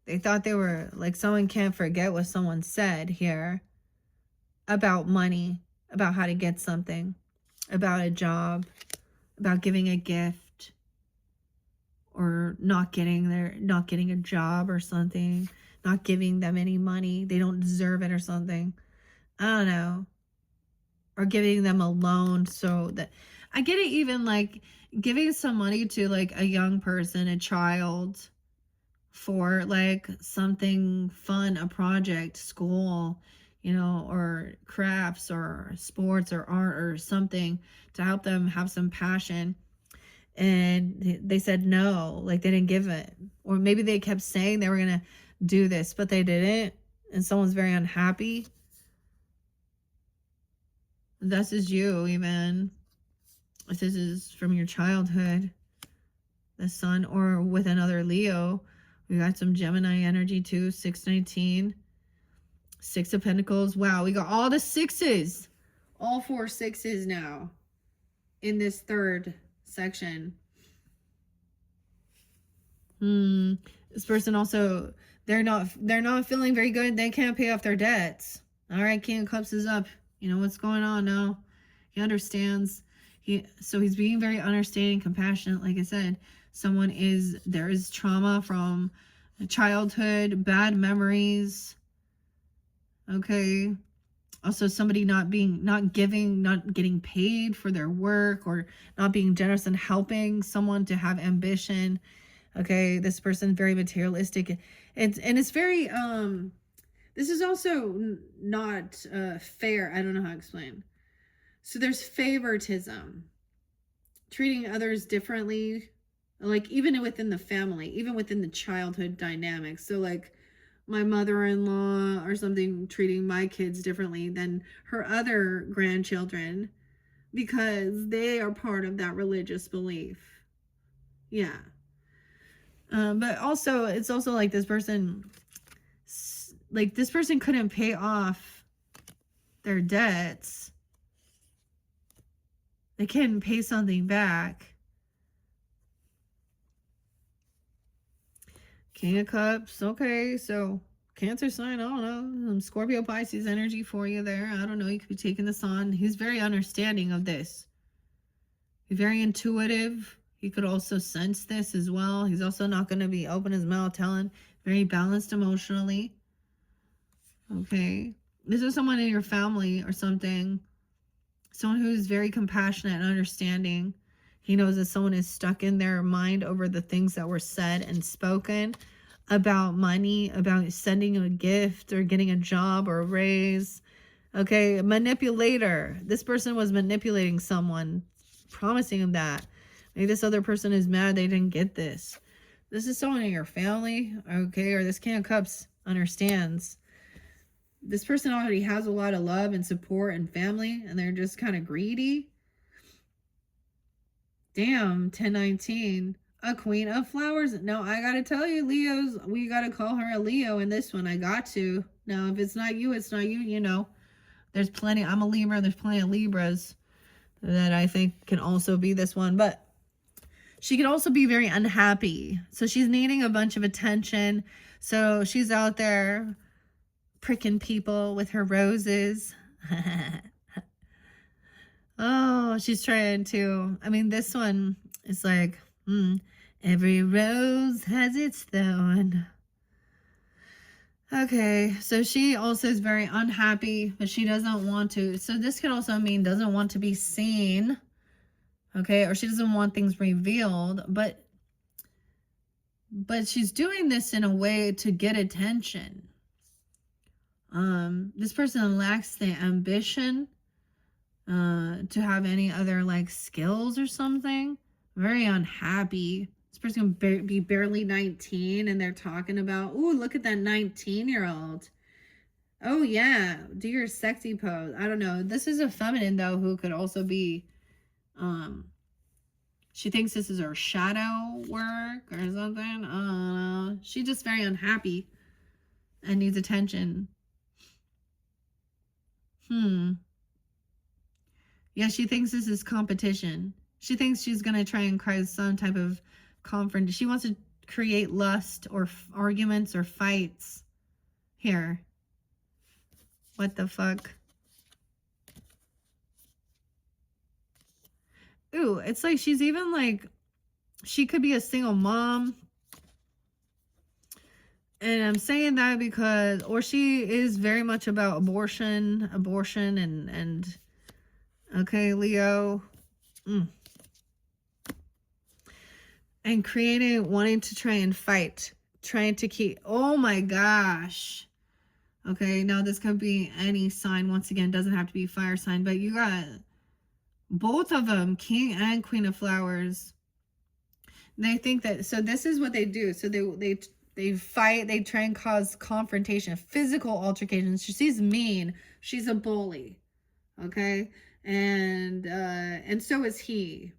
They thought they were, like, someone can't forget what someone said here about money, about how to get something, about a job, about giving a gift, or not getting a job or something, not giving them any money. They don't deserve it or something. I don't know. Or giving them a loan so that, I get it, even like giving some money to like a young person, a child, for like something fun, a project, school, you know, or crafts or sports or art or something to help them have some passion. And they said no, like they didn't give it. Or maybe they kept saying they were going to do this, but they didn't. And someone's very unhappy. This is you, even. If this is from your childhood, the sun, or with another Leo. We got some Gemini energy too. 6-19. 6 of Pentacles. Wow, we got all the 6s. All 4 6s now in this third section. This person also, they're not feeling very good. They can't pay off their debts. All right, King of Cups is up. You know what's going on now. He understands. So he's being very understanding, compassionate. Like I said, there is trauma from childhood, bad memories. Okay. Also, somebody not getting paid for their work, or not being generous and helping someone to have ambition. Okay, this person's very materialistic. It's very This is also not fair. I don't know how to explain. So there's favoritism, treating others differently, like even within the family, even within the childhood dynamics. So like my mother-in-law or something treating my kids differently than her other grandchildren because they are part of that religious belief. Yeah. But also, it's also like this person couldn't pay off their debts. They couldn't pay something back. King of Cups. Okay, so Cancer sign, I don't know. Some Scorpio Pisces energy for you there. I don't know. You could be taking this on. He's very understanding of this. He's very intuitive. He could also sense this as well. He's also not going to be open his mouth telling. Very balanced emotionally. Okay. This is someone in your family or something. Someone who's very compassionate and understanding. He knows that someone is stuck in their mind over the things that were said and spoken about money, about sending a gift or getting a job or a raise. Okay, manipulator. This person was manipulating someone, promising him that. Maybe this other person is mad they didn't get this. This is someone in your family, okay, or this King of Cups understands. This person already has a lot of love and support and family, and they're just kind of greedy. Damn, 1019. A Queen of Flowers. No, I gotta tell you, Leos, we gotta call her a Leo in this one. I got to. Now, if it's not you, it's not you, you know. There's plenty. I'm a Libra. There's plenty of Libras that I think can also be this one. But she could also be very unhappy. So she's needing a bunch of attention. So she's out there pricking people with her roses. Oh, she's trying to, I mean, this one is like, every rose has its thorn. Okay, so she also is very unhappy, but she doesn't want to. So this could also mean doesn't want to be seen. Okay, or she doesn't want things revealed, but she's doing this in a way to get attention. This person lacks the ambition to have any other like skills or something. Very unhappy. This person can be barely 19 and they're talking about, oh, look at that 19-year-old. Oh yeah, do your sexy pose. I don't know. This is a feminine though who could also be she thinks this is her shadow work or something. She's just very unhappy and needs attention. Yeah, she thinks this is competition. She thinks she's going to try and cause some type of confrontation. She wants to create lust or arguments or fights. Here. What the fuck? Ooh, it's like she's even like, she could be a single mom. And I'm saying that because, or she is very much about abortion and okay, Leo. And creating, wanting to try and fight, trying to keep, oh my gosh. Okay, now this could be any sign. Once again, doesn't have to be fire sign, but you got both of them, King and Queen of Flowers. They think that, so this is what they do. So they fight, they try and cause confrontation, physical altercations. She's mean. She's a bully. Okay? And so is he.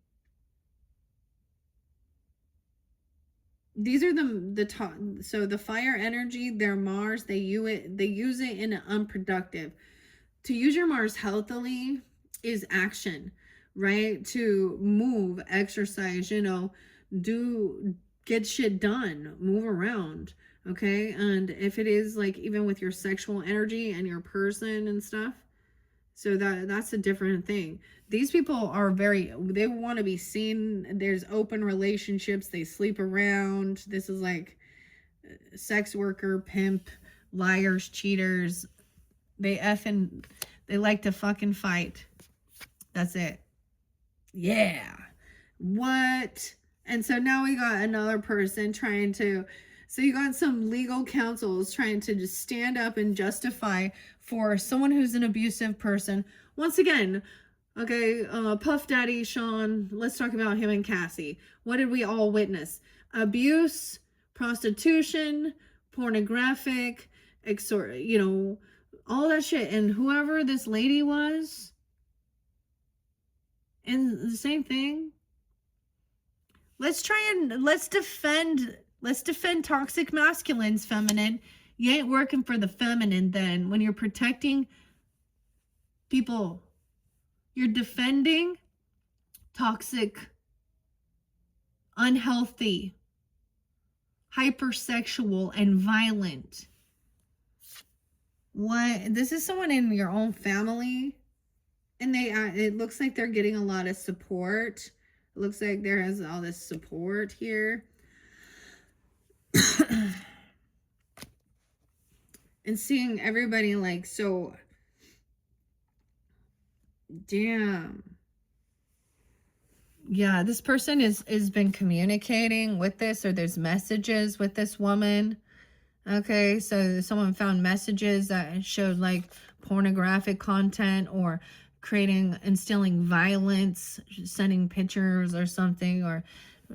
These are the top. So the fire energy, their Mars, they use it in an unproductive. To use your Mars healthily is action, right? To move, exercise, you know, get shit done, move around, okay? And if it is like even with your sexual energy and your person and stuff, so that's a different thing. These people are they want to be seen. There's open relationships. They sleep around. This is like sex worker, pimp, liars, cheaters. They like to fucking fight. That's it. Yeah. What? And so now we got another person trying to So you got some legal counsels trying to just stand up and justify for someone who's an abusive person. Once again, okay, Puff Daddy Sean, let's talk about him and Cassie. What did we all witness? Abuse, prostitution, pornographic, all that shit. And whoever this lady was, and the same thing. Let's defend toxic masculines, feminine. You ain't working for the feminine then. When you're protecting people, you're defending toxic, unhealthy, hypersexual, and violent. What? This is someone in your own family, and it looks like they're getting a lot of support. It looks like there has all this support here. And seeing everybody like so, damn. Yeah, this person has been communicating with this, or there's messages with this woman. Okay, so someone found messages that showed like pornographic content, or instilling violence, sending pictures or something, or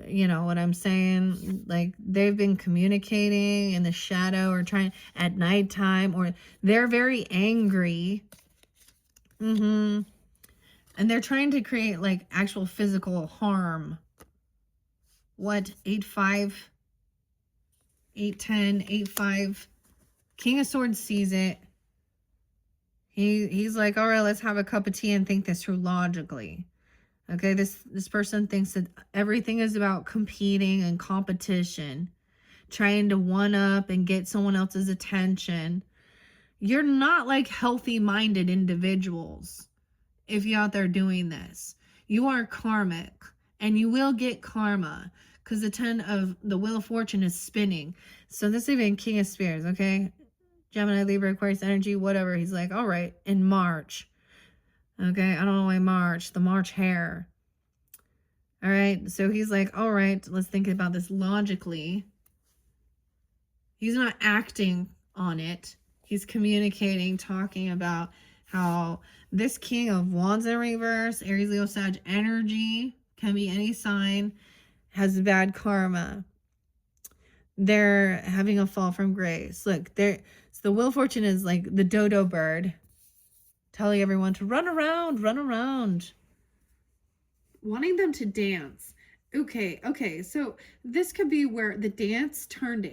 you know what I'm saying? Like they've been communicating in the shadow, or trying at nighttime, or they're very angry. And they're trying to create like actual physical harm. What? 8-5, 8-10, 8-5. King of Swords sees it. He's like, all right, let's have a cup of tea and think this through logically. Okay, this person thinks that everything is about competing and competition, trying to one up and get someone else's attention. You're not like healthy-minded individuals if you're out there doing this. You are karmic, and you will get karma, because the 10 of the Wheel of Fortune is spinning. So this is even King of Spears, okay? Gemini, Libra, Aquarius energy, whatever. He's like, all right, in March. Okay, I don't know why March. The March hare. All right, so he's like, all right, let's think about this logically. He's not acting on it. He's communicating, talking about how this King of Wands in reverse, Aries, Leo, Sag energy, can be any sign, has bad karma. They're having a fall from grace. Look, so the Wheel of Fortune is like the dodo bird, telling everyone to run around. Wanting them to dance. Okay, so this could be where the dancing turned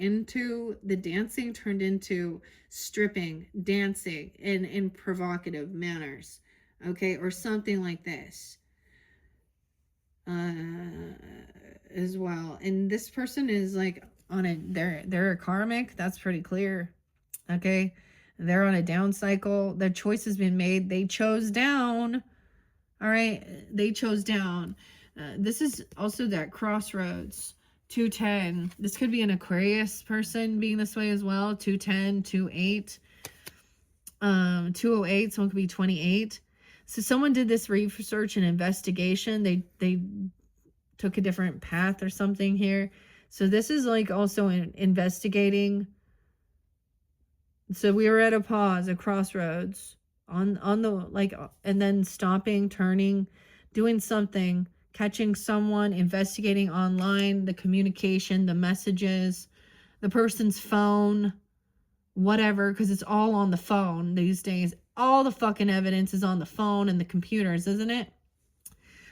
into stripping, dancing in provocative manners. Okay, or something like this. As well. And this person is like they're a karmic, that's pretty clear. Okay, they're on a down cycle. Their choice has been made. They chose down. All right, they chose down. This is also that crossroads. 210. This could be an Aquarius person being this way as well. 210, 28, 208. Someone could be 28. So someone did this research and investigation. They took a different path or something here. So this is like also investigating. So we were at a pause, a crossroads, on the like, and then stopping, turning, doing something, catching someone, investigating online, the communication, the messages, the person's phone, whatever, because it's all on the phone these days. All the fucking evidence is on the phone and the computers, isn't it?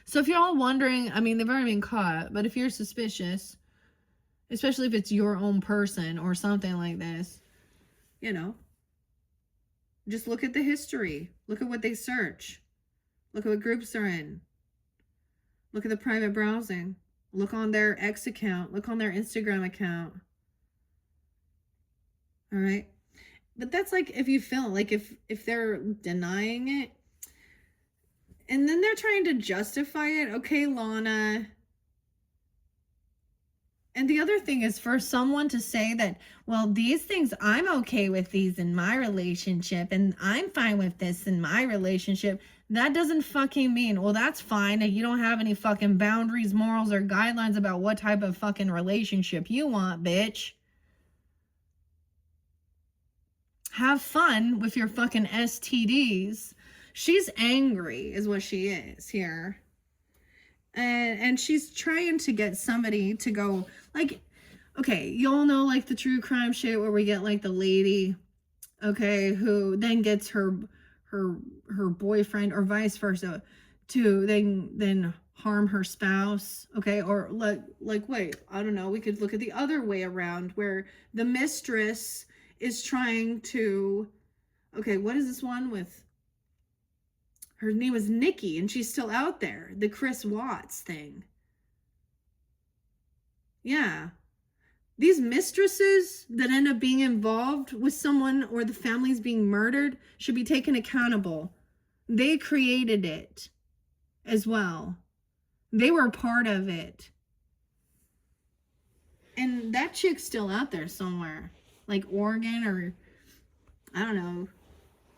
So if you're all wondering, I mean, they've already been caught, but if you're suspicious, especially if it's your own person or something like this, you know, just look at the history. Look at what they search. Look at what groups they're in. Look at the private browsing. Look on their X account. Look on their Instagram account. All right. But that's like if you feel like if they're denying it and then they're trying to justify it. Okay, Lana. And the other thing is for someone to say that, well, these things, I'm okay with these in my relationship and I'm fine with this in my relationship. That doesn't fucking mean, well, that's fine. And you don't have any fucking boundaries, morals, or guidelines about what type of fucking relationship you want, bitch. Have fun with your fucking STDs. She's angry is what she is here. And she's trying to get somebody to go, like, okay, y'all know like the true crime shit where we get like the lady, okay, who then gets her boyfriend or vice versa to then harm her spouse, okay? Or like wait, I don't know, we could look at the other way around where the mistress is trying to, okay, what is this one with, her name was Nikki and she's still out there, the Chris Watts thing. Yeah. These mistresses that end up being involved with someone or the families being murdered should be taken accountable. They created it as well. They were part of it. And that chick's still out there somewhere. Like Oregon or, I don't know,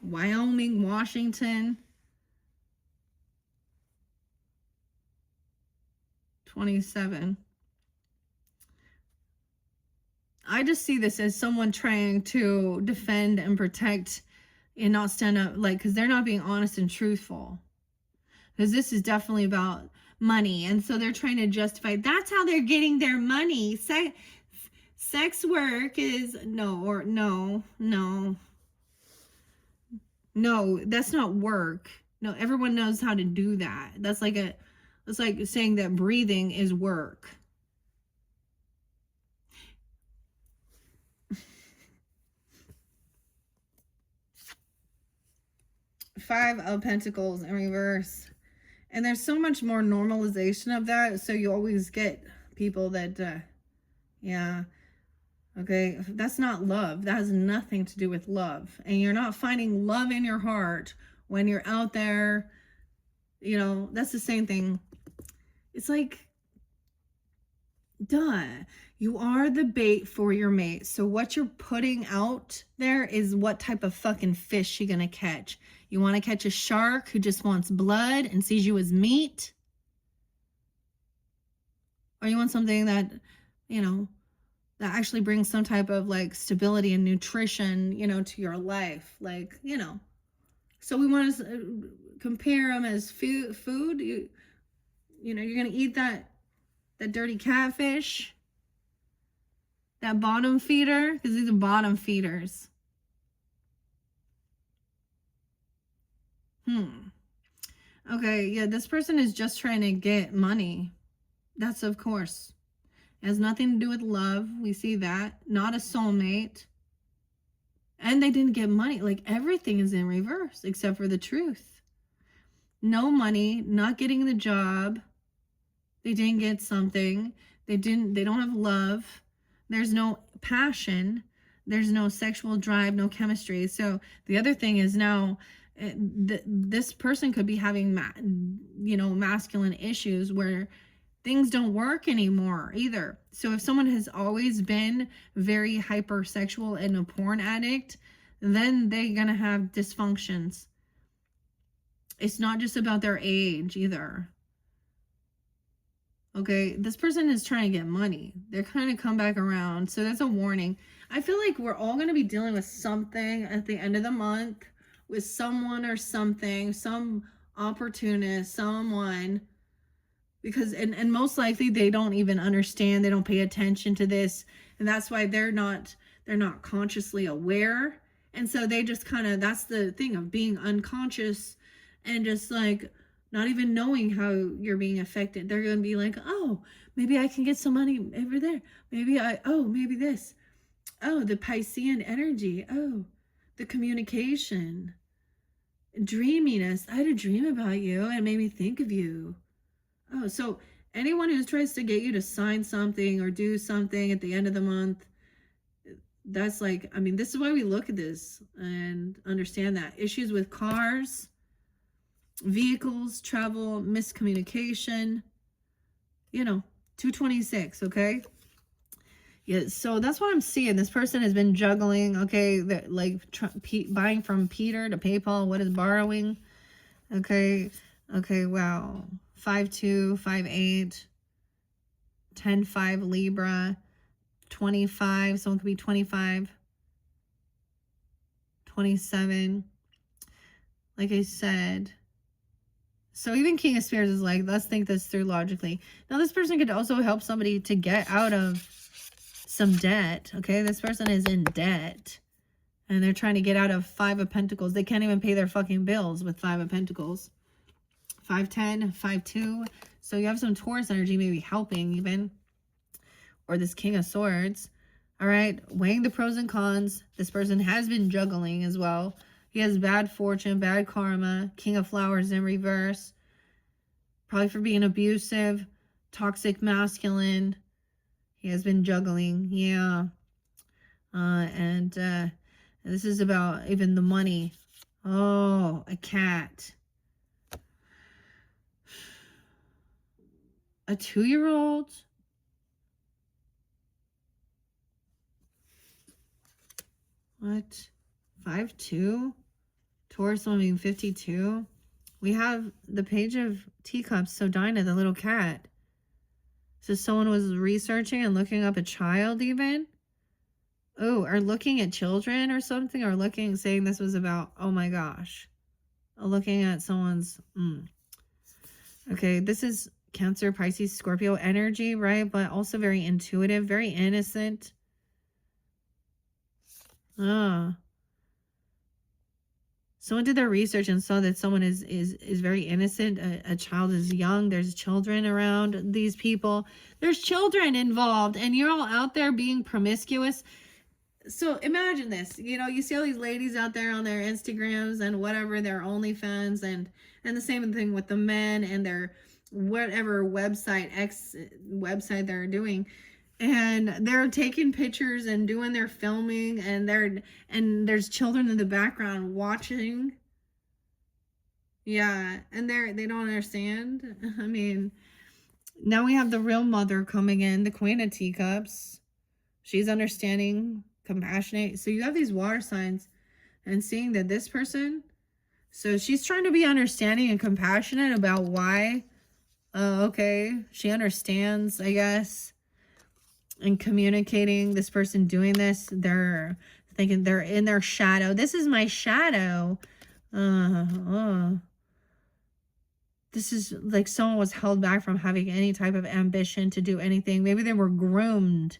Wyoming, Washington. 27. I just see this as someone trying to defend and protect and not stand up, like, because they're not being honest and truthful. Because this is definitely about money. And so they're trying to justify, that's how they're getting their money. Sex work is, no, that's not work. No, everyone knows how to do that. That's like saying that breathing is work. Five of Pentacles in reverse. And there's so much more normalization of that. So you always get people that, yeah, okay, that's not love. That has nothing to do with love. And you're not finding love in your heart when you're out there. You know, that's the same thing. It's like, duh, you are the bait for your mate. So what you're putting out there is what type of fucking fish you're gonna catch. You want to catch a shark who just wants blood and sees you as meat? Or you want something that, you know, that actually brings some type of like stability and nutrition, you know, to your life. Like, you know, so we want to compare them as food. You know, you're going to eat that dirty catfish, that bottom feeder, because these are bottom feeders. Okay, yeah, this person is just trying to get money. That's, of course, it has nothing to do with love. We see that. Not a soulmate. And they didn't get money. Like, everything is in reverse except for the truth. No money, not getting the job. They didn't get something. They don't have love. There's no passion. There's no sexual drive, no chemistry. So the other thing is now, this person could be having, masculine issues where things don't work anymore either. So if someone has always been very hypersexual and a porn addict, then they're going to have dysfunctions. It's not just about their age either. Okay, this person is trying to get money. They're kind of come back around. So that's a warning. I feel like we're all going to be dealing with something at the end of the month with someone or something, some opportunist, someone, because and most likely they don't even understand, they don't pay attention to this, and that's why they're not consciously aware. And so they just kind of, that's the thing of being unconscious and just like not even knowing how you're being affected. They're going to be like, oh, maybe I can get some money over there, maybe this, oh, the Piscean energy, oh, the communication, dreaminess. I had a dream about you and it made me think of you. Oh, so anyone who tries to get you to sign something or do something at the end of the month, that's like, I mean, this is why we look at this and understand that. Issues with cars, vehicles, travel, miscommunication, 226, okay? Yeah, so that's what I'm seeing. This person has been juggling, okay, buying from Peter to PayPal. What is borrowing? Okay, wow. 5'2", 5'8", 10'5" Libra, 25. Someone could be 25. 27. Like I said. So even King of Spears is like, let's think this through logically. Now, this person could also help somebody to get out of some debt. Okay, this person is in debt. And they're trying to get out of 5 of Pentacles. They can't even pay their fucking bills with 5 of Pentacles. 510, 5-2. So you have some Taurus energy maybe helping even. Or this King of Swords. All right. Weighing the pros and cons. This person has been juggling as well. He has bad fortune, bad karma. King of Flowers in reverse. Probably for being abusive. Toxic masculine. He has been juggling. Yeah. And this is about even the money. Oh, a cat. A 2-year-old. What? 5-2? Taurus one being 52. We have the Page of Teacups. So Dinah, the little cat. So someone was researching and looking up a child even. Oh, or looking at children or something. Or looking, saying this was about, oh my gosh. Looking at someone's... Okay, this is Cancer, Pisces, Scorpio energy, right? But also very intuitive, very innocent. Someone did their research and saw that someone is very innocent. A child is young. There's children around these people. There's children involved, and you're all out there being promiscuous. So imagine this. You know, you see all these ladies out there on their Instagrams and whatever, their OnlyFans, and the same thing with the men and their whatever website, website they're doing. And they're taking pictures and doing their filming, and there's children in the background watching. Yeah, and they don't understand. I mean, now we have the real mother coming in, the Queen of Teacups. She's understanding, compassionate. So you have these water signs, and seeing that this person, so she's trying to be understanding and compassionate about why. Okay, she understands, I guess. And communicating, this person doing this, they're thinking they're in their shadow. This is my shadow. This is like someone was held back from having any type of ambition to do anything. Maybe they were groomed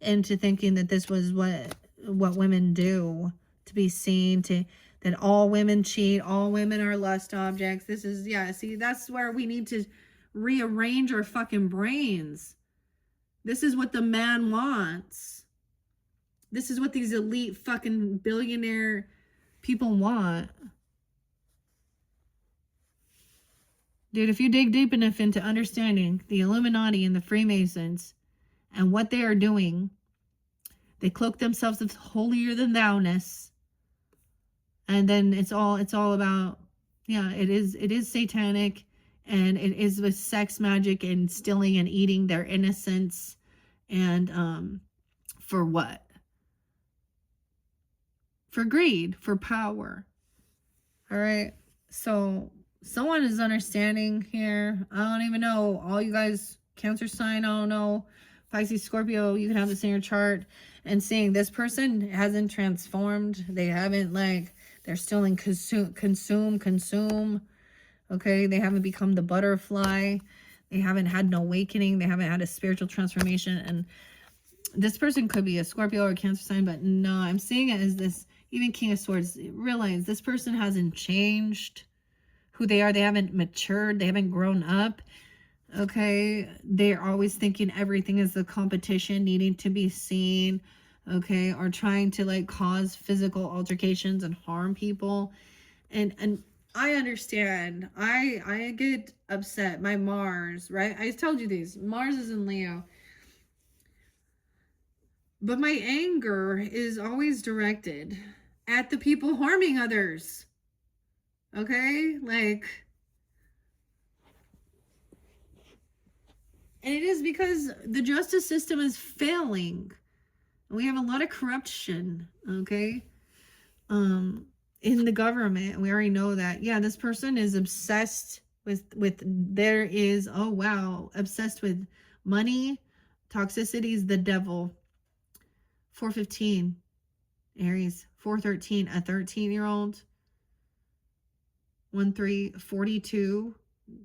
into thinking that this was what women do, to be seen, that all women cheat, all women are lust objects. This is, yeah, see, that's where we need to rearrange our fucking brains. This is what the man wants. This is what these elite fucking billionaire people want. Dude, if you dig deep enough into understanding the Illuminati and the Freemasons and what they are doing, they cloak themselves as holier than thou-ness. And then it's all about, yeah, it is satanic. And it is with sex magic and stealing and eating their innocence. And for what? For greed, for power. All right. So someone is understanding here. I don't even know. All you guys, Cancer sign, I don't know. Pisces, Scorpio, you can have this in your chart. And seeing this person hasn't transformed. They haven't, like, they're still in consume. Okay, they haven't become the butterfly. They haven't had an awakening. They haven't had a spiritual transformation. And this person could be a Scorpio or a Cancer sign, but no, I'm seeing it as this, even King of Swords. Realize this person hasn't changed who they are. They haven't matured. They haven't grown up. Okay, they're always thinking everything is the competition, needing to be seen. Okay, or trying to like cause physical altercations and harm people. And I understand. I get upset. My Mars, right? I told you these. Mars is in Leo. But my anger is always directed at the people harming others. Okay? Like, and it is because the justice system is failing. We have a lot of corruption, okay? In the government. We already know that. Yeah, this person is obsessed with oh wow, obsessed with money. Toxicity is the devil. 415. Aries. 413, a 13-year-old. 13, 42.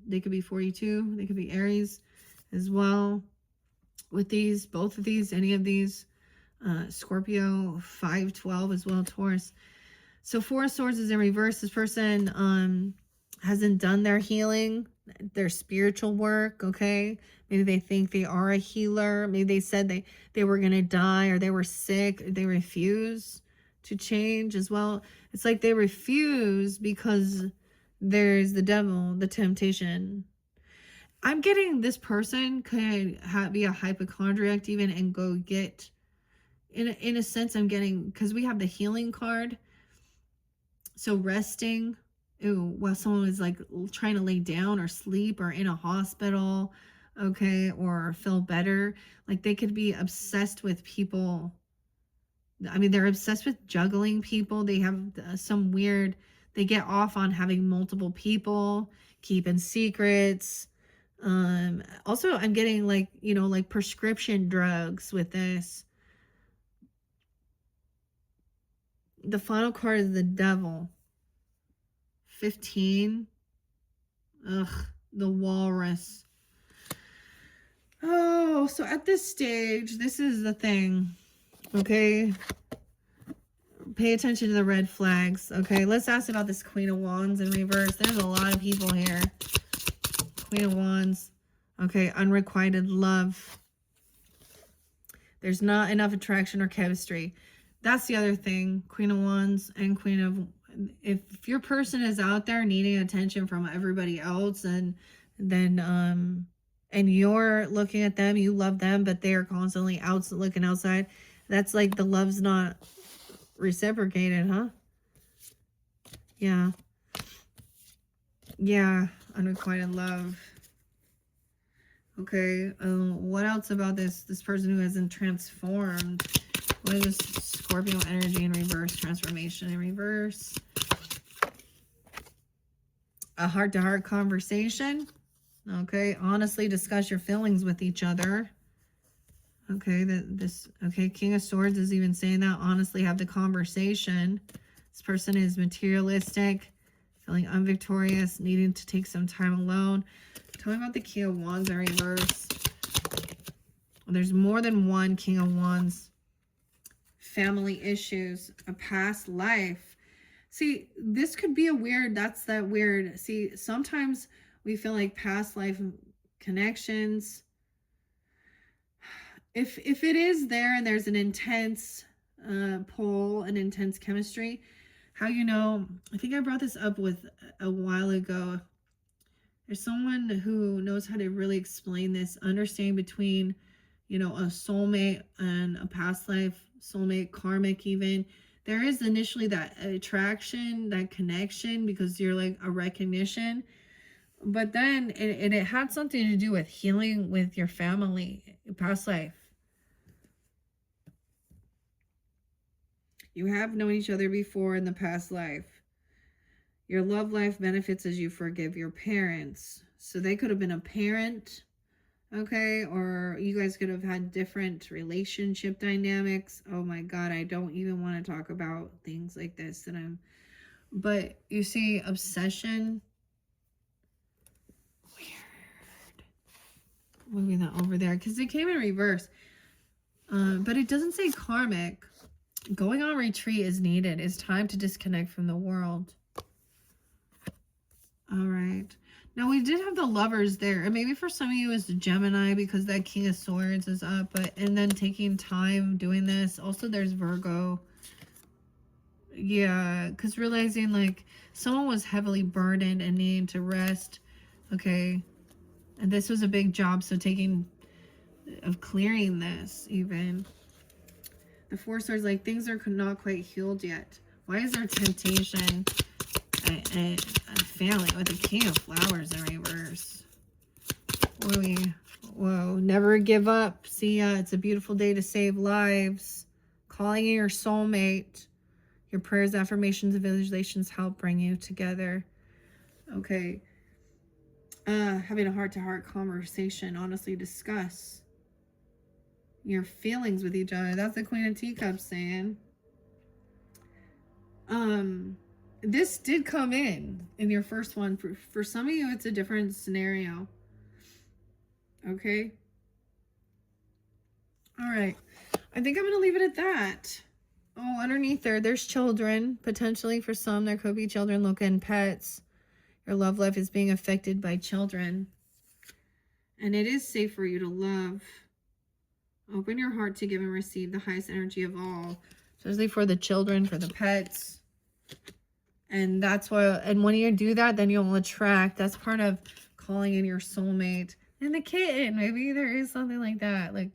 They could be 42. They could be Aries as well. With these, both of these, any of these. Scorpio, 512 as well, Taurus. So Four of Swords is in reverse. This person hasn't done their healing, their spiritual work, okay? Maybe they think they are a healer. Maybe they said they were going to die, or they were sick. They refuse to change as well. It's like they refuse because there's the devil, the temptation. I'm getting this person could be a hypochondriac even and go get, in a sense, I'm getting, because we have the healing card. So resting, while someone is like trying to lay down or sleep or in a hospital, okay, or feel better, like they could be obsessed with people. I mean, they're obsessed with juggling people. They have some weird, they get off on having multiple people, keeping secrets. Also, I'm getting like, like prescription drugs with this. The final card is the devil. 15. Ugh, the walrus. Oh, so at this stage, this is the thing. Okay. Pay attention to the red flags. Okay, let's ask about this Queen of Wands in reverse. There's a lot of people here. Queen of Wands. Okay, unrequited love. There's not enough attraction or chemistry. That's the other thing. Queen of Wands and Queen of... If your person is out there needing attention from everybody else, and then and you're looking at them, you love them, but they're constantly out looking outside, that's like the love's not reciprocated, huh? Yeah. Yeah, unrequited love. Okay, what else about this person who hasn't transformed? What is this Scorpio energy in reverse? Transformation in reverse. A heart-to-heart conversation. Okay, honestly discuss your feelings with each other. Okay, okay, King of Swords is even saying that. Honestly have the conversation. This person is materialistic, feeling unvictorious, needing to take some time alone. Tell me about the King of Wands in reverse. Well, there's more than one King of Wands. Family issues, a past life. See, this could be a weird, that's that weird. See, sometimes we feel like past life connections. If it is there and there's an intense pull, an intense chemistry, how you know, I think I brought this up with a while ago. There's someone who knows how to really explain this, understanding between, a soulmate and a past life soulmate, karmic even. There is initially that attraction, that connection, because you're like a recognition. But then it had something to do with healing with your family, past life. You have known each other before in the past life. Your love life benefits as you forgive your parents. So they could have been a parent, okay? Or you guys could have had different relationship dynamics. Oh my God, I don't even want to talk about things like this. But you see, obsession. Weird. Moving that over there, because it came in reverse. But it doesn't say karmic. Going on retreat is needed. It's time to disconnect from the world. All right. Now, we did have the Lovers there. And maybe for some of you it's Gemini because that King of Swords is up. And then taking time doing this. Also, there's Virgo. Yeah, because realizing like someone was heavily burdened and needing to rest. Okay. And this was a big job. So of clearing this even. The Four of Swords, like things are not quite healed yet. Why is there temptation? A family with the King of Flowers in reverse. Whoa, never give up. See ya. It's a beautiful day to save lives. Calling in your soulmate. Your prayers, affirmations, and visualizations help bring you together. Okay. Having a heart-to-heart conversation. Honestly discuss your feelings with each other. That's the Queen of Teacups saying. This did come in your first one. For some of you, it's a different scenario. Okay. All right. I think I'm going to leave it at that. Oh, underneath there's children. Potentially for some, there could be children looking, pets. Your love life is being affected by children. And it is safe for you to love. Open your heart to give and receive the highest energy of all. Especially for the children, for the pets. And that's why, and when you do that, then you'll attract. That's part of calling in your soulmate. And the kitten, maybe there is something like that. Like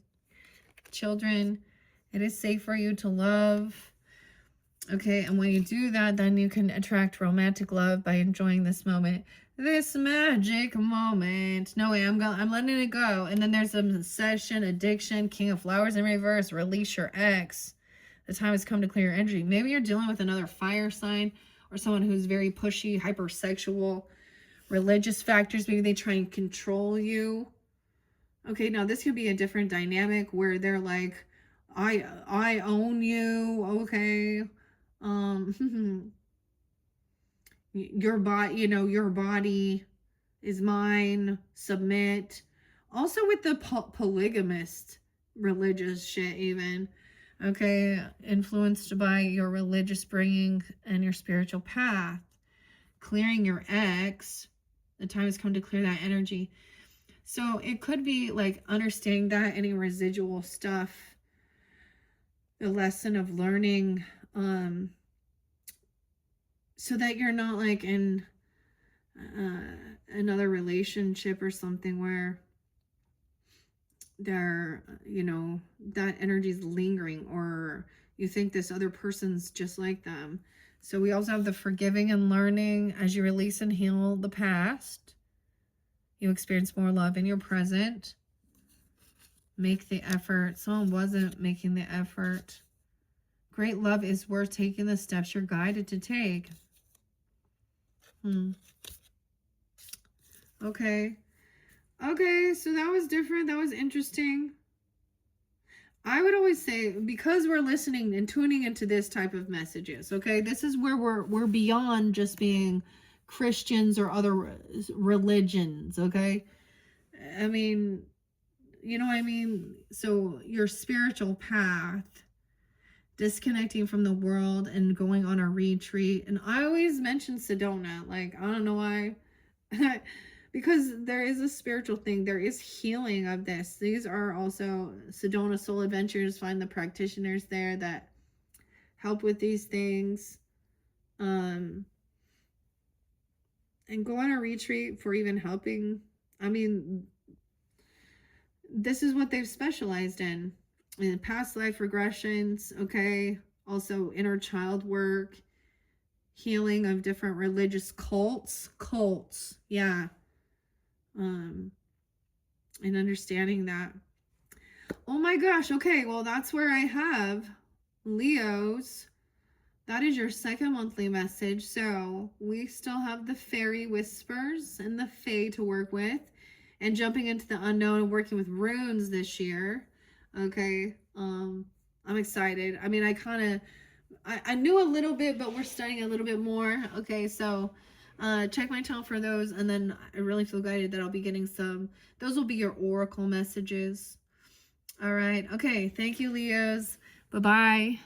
children, it is safe for you to love. Okay, and when you do that, then you can attract romantic love by enjoying this moment. This magic moment. No way, I'm letting it go. And then there's obsession, addiction, King of Flowers in reverse, release your ex. The time has come to clear your energy. Maybe you're dealing with another fire sign or someone who's very pushy, hypersexual, religious factors. Maybe they try and control you. Okay, now this could be a different dynamic where they're like, I own you. Okay. Your body, your body is mine. Submit. Also with the polygamist religious shit even. Okay, influenced by your religious bringing and your spiritual path. Clearing your ex. The time has come to clear that energy. So it could be like understanding that any residual stuff. The lesson of learning, so that you're not like in another relationship or something where there, that energy is lingering, or you think this other person's just like them. So we also have the forgiving and learning. As you release and heal the past, you experience more love in your present. Make the effort. Someone wasn't making the effort. Great love is worth taking the steps you're guided to take. Okay. Okay, so that was different. That was interesting. I would always say, because we're listening and tuning into this type of messages, okay, this is where we're beyond just being Christians or other religions, okay? I mean, you know what I mean? So your spiritual path, disconnecting from the world and going on a retreat. And I always mention Sedona. Like, I don't know why. Because there is a spiritual thing. There is healing of this. These are also Sedona Soul Adventures. Find the practitioners there that help with these things. And go on a retreat for even helping. I mean, this is what they've specialized in past life regressions. Okay. Also inner child work, healing of different religious cults. Yeah. And understanding that. Oh my gosh. Okay. Well, that's where I have Leos. That is your second monthly message. So we still have the fairy whispers and the fae to work with, and jumping into the unknown and working with runes this year. Okay. I'm excited. I mean, I knew a little bit, but we're studying a little bit more. Okay. So, check my channel for those. And then I really feel guided that I'll be getting those will be your oracle messages. All right. Okay. Thank you, Leos. Bye-bye.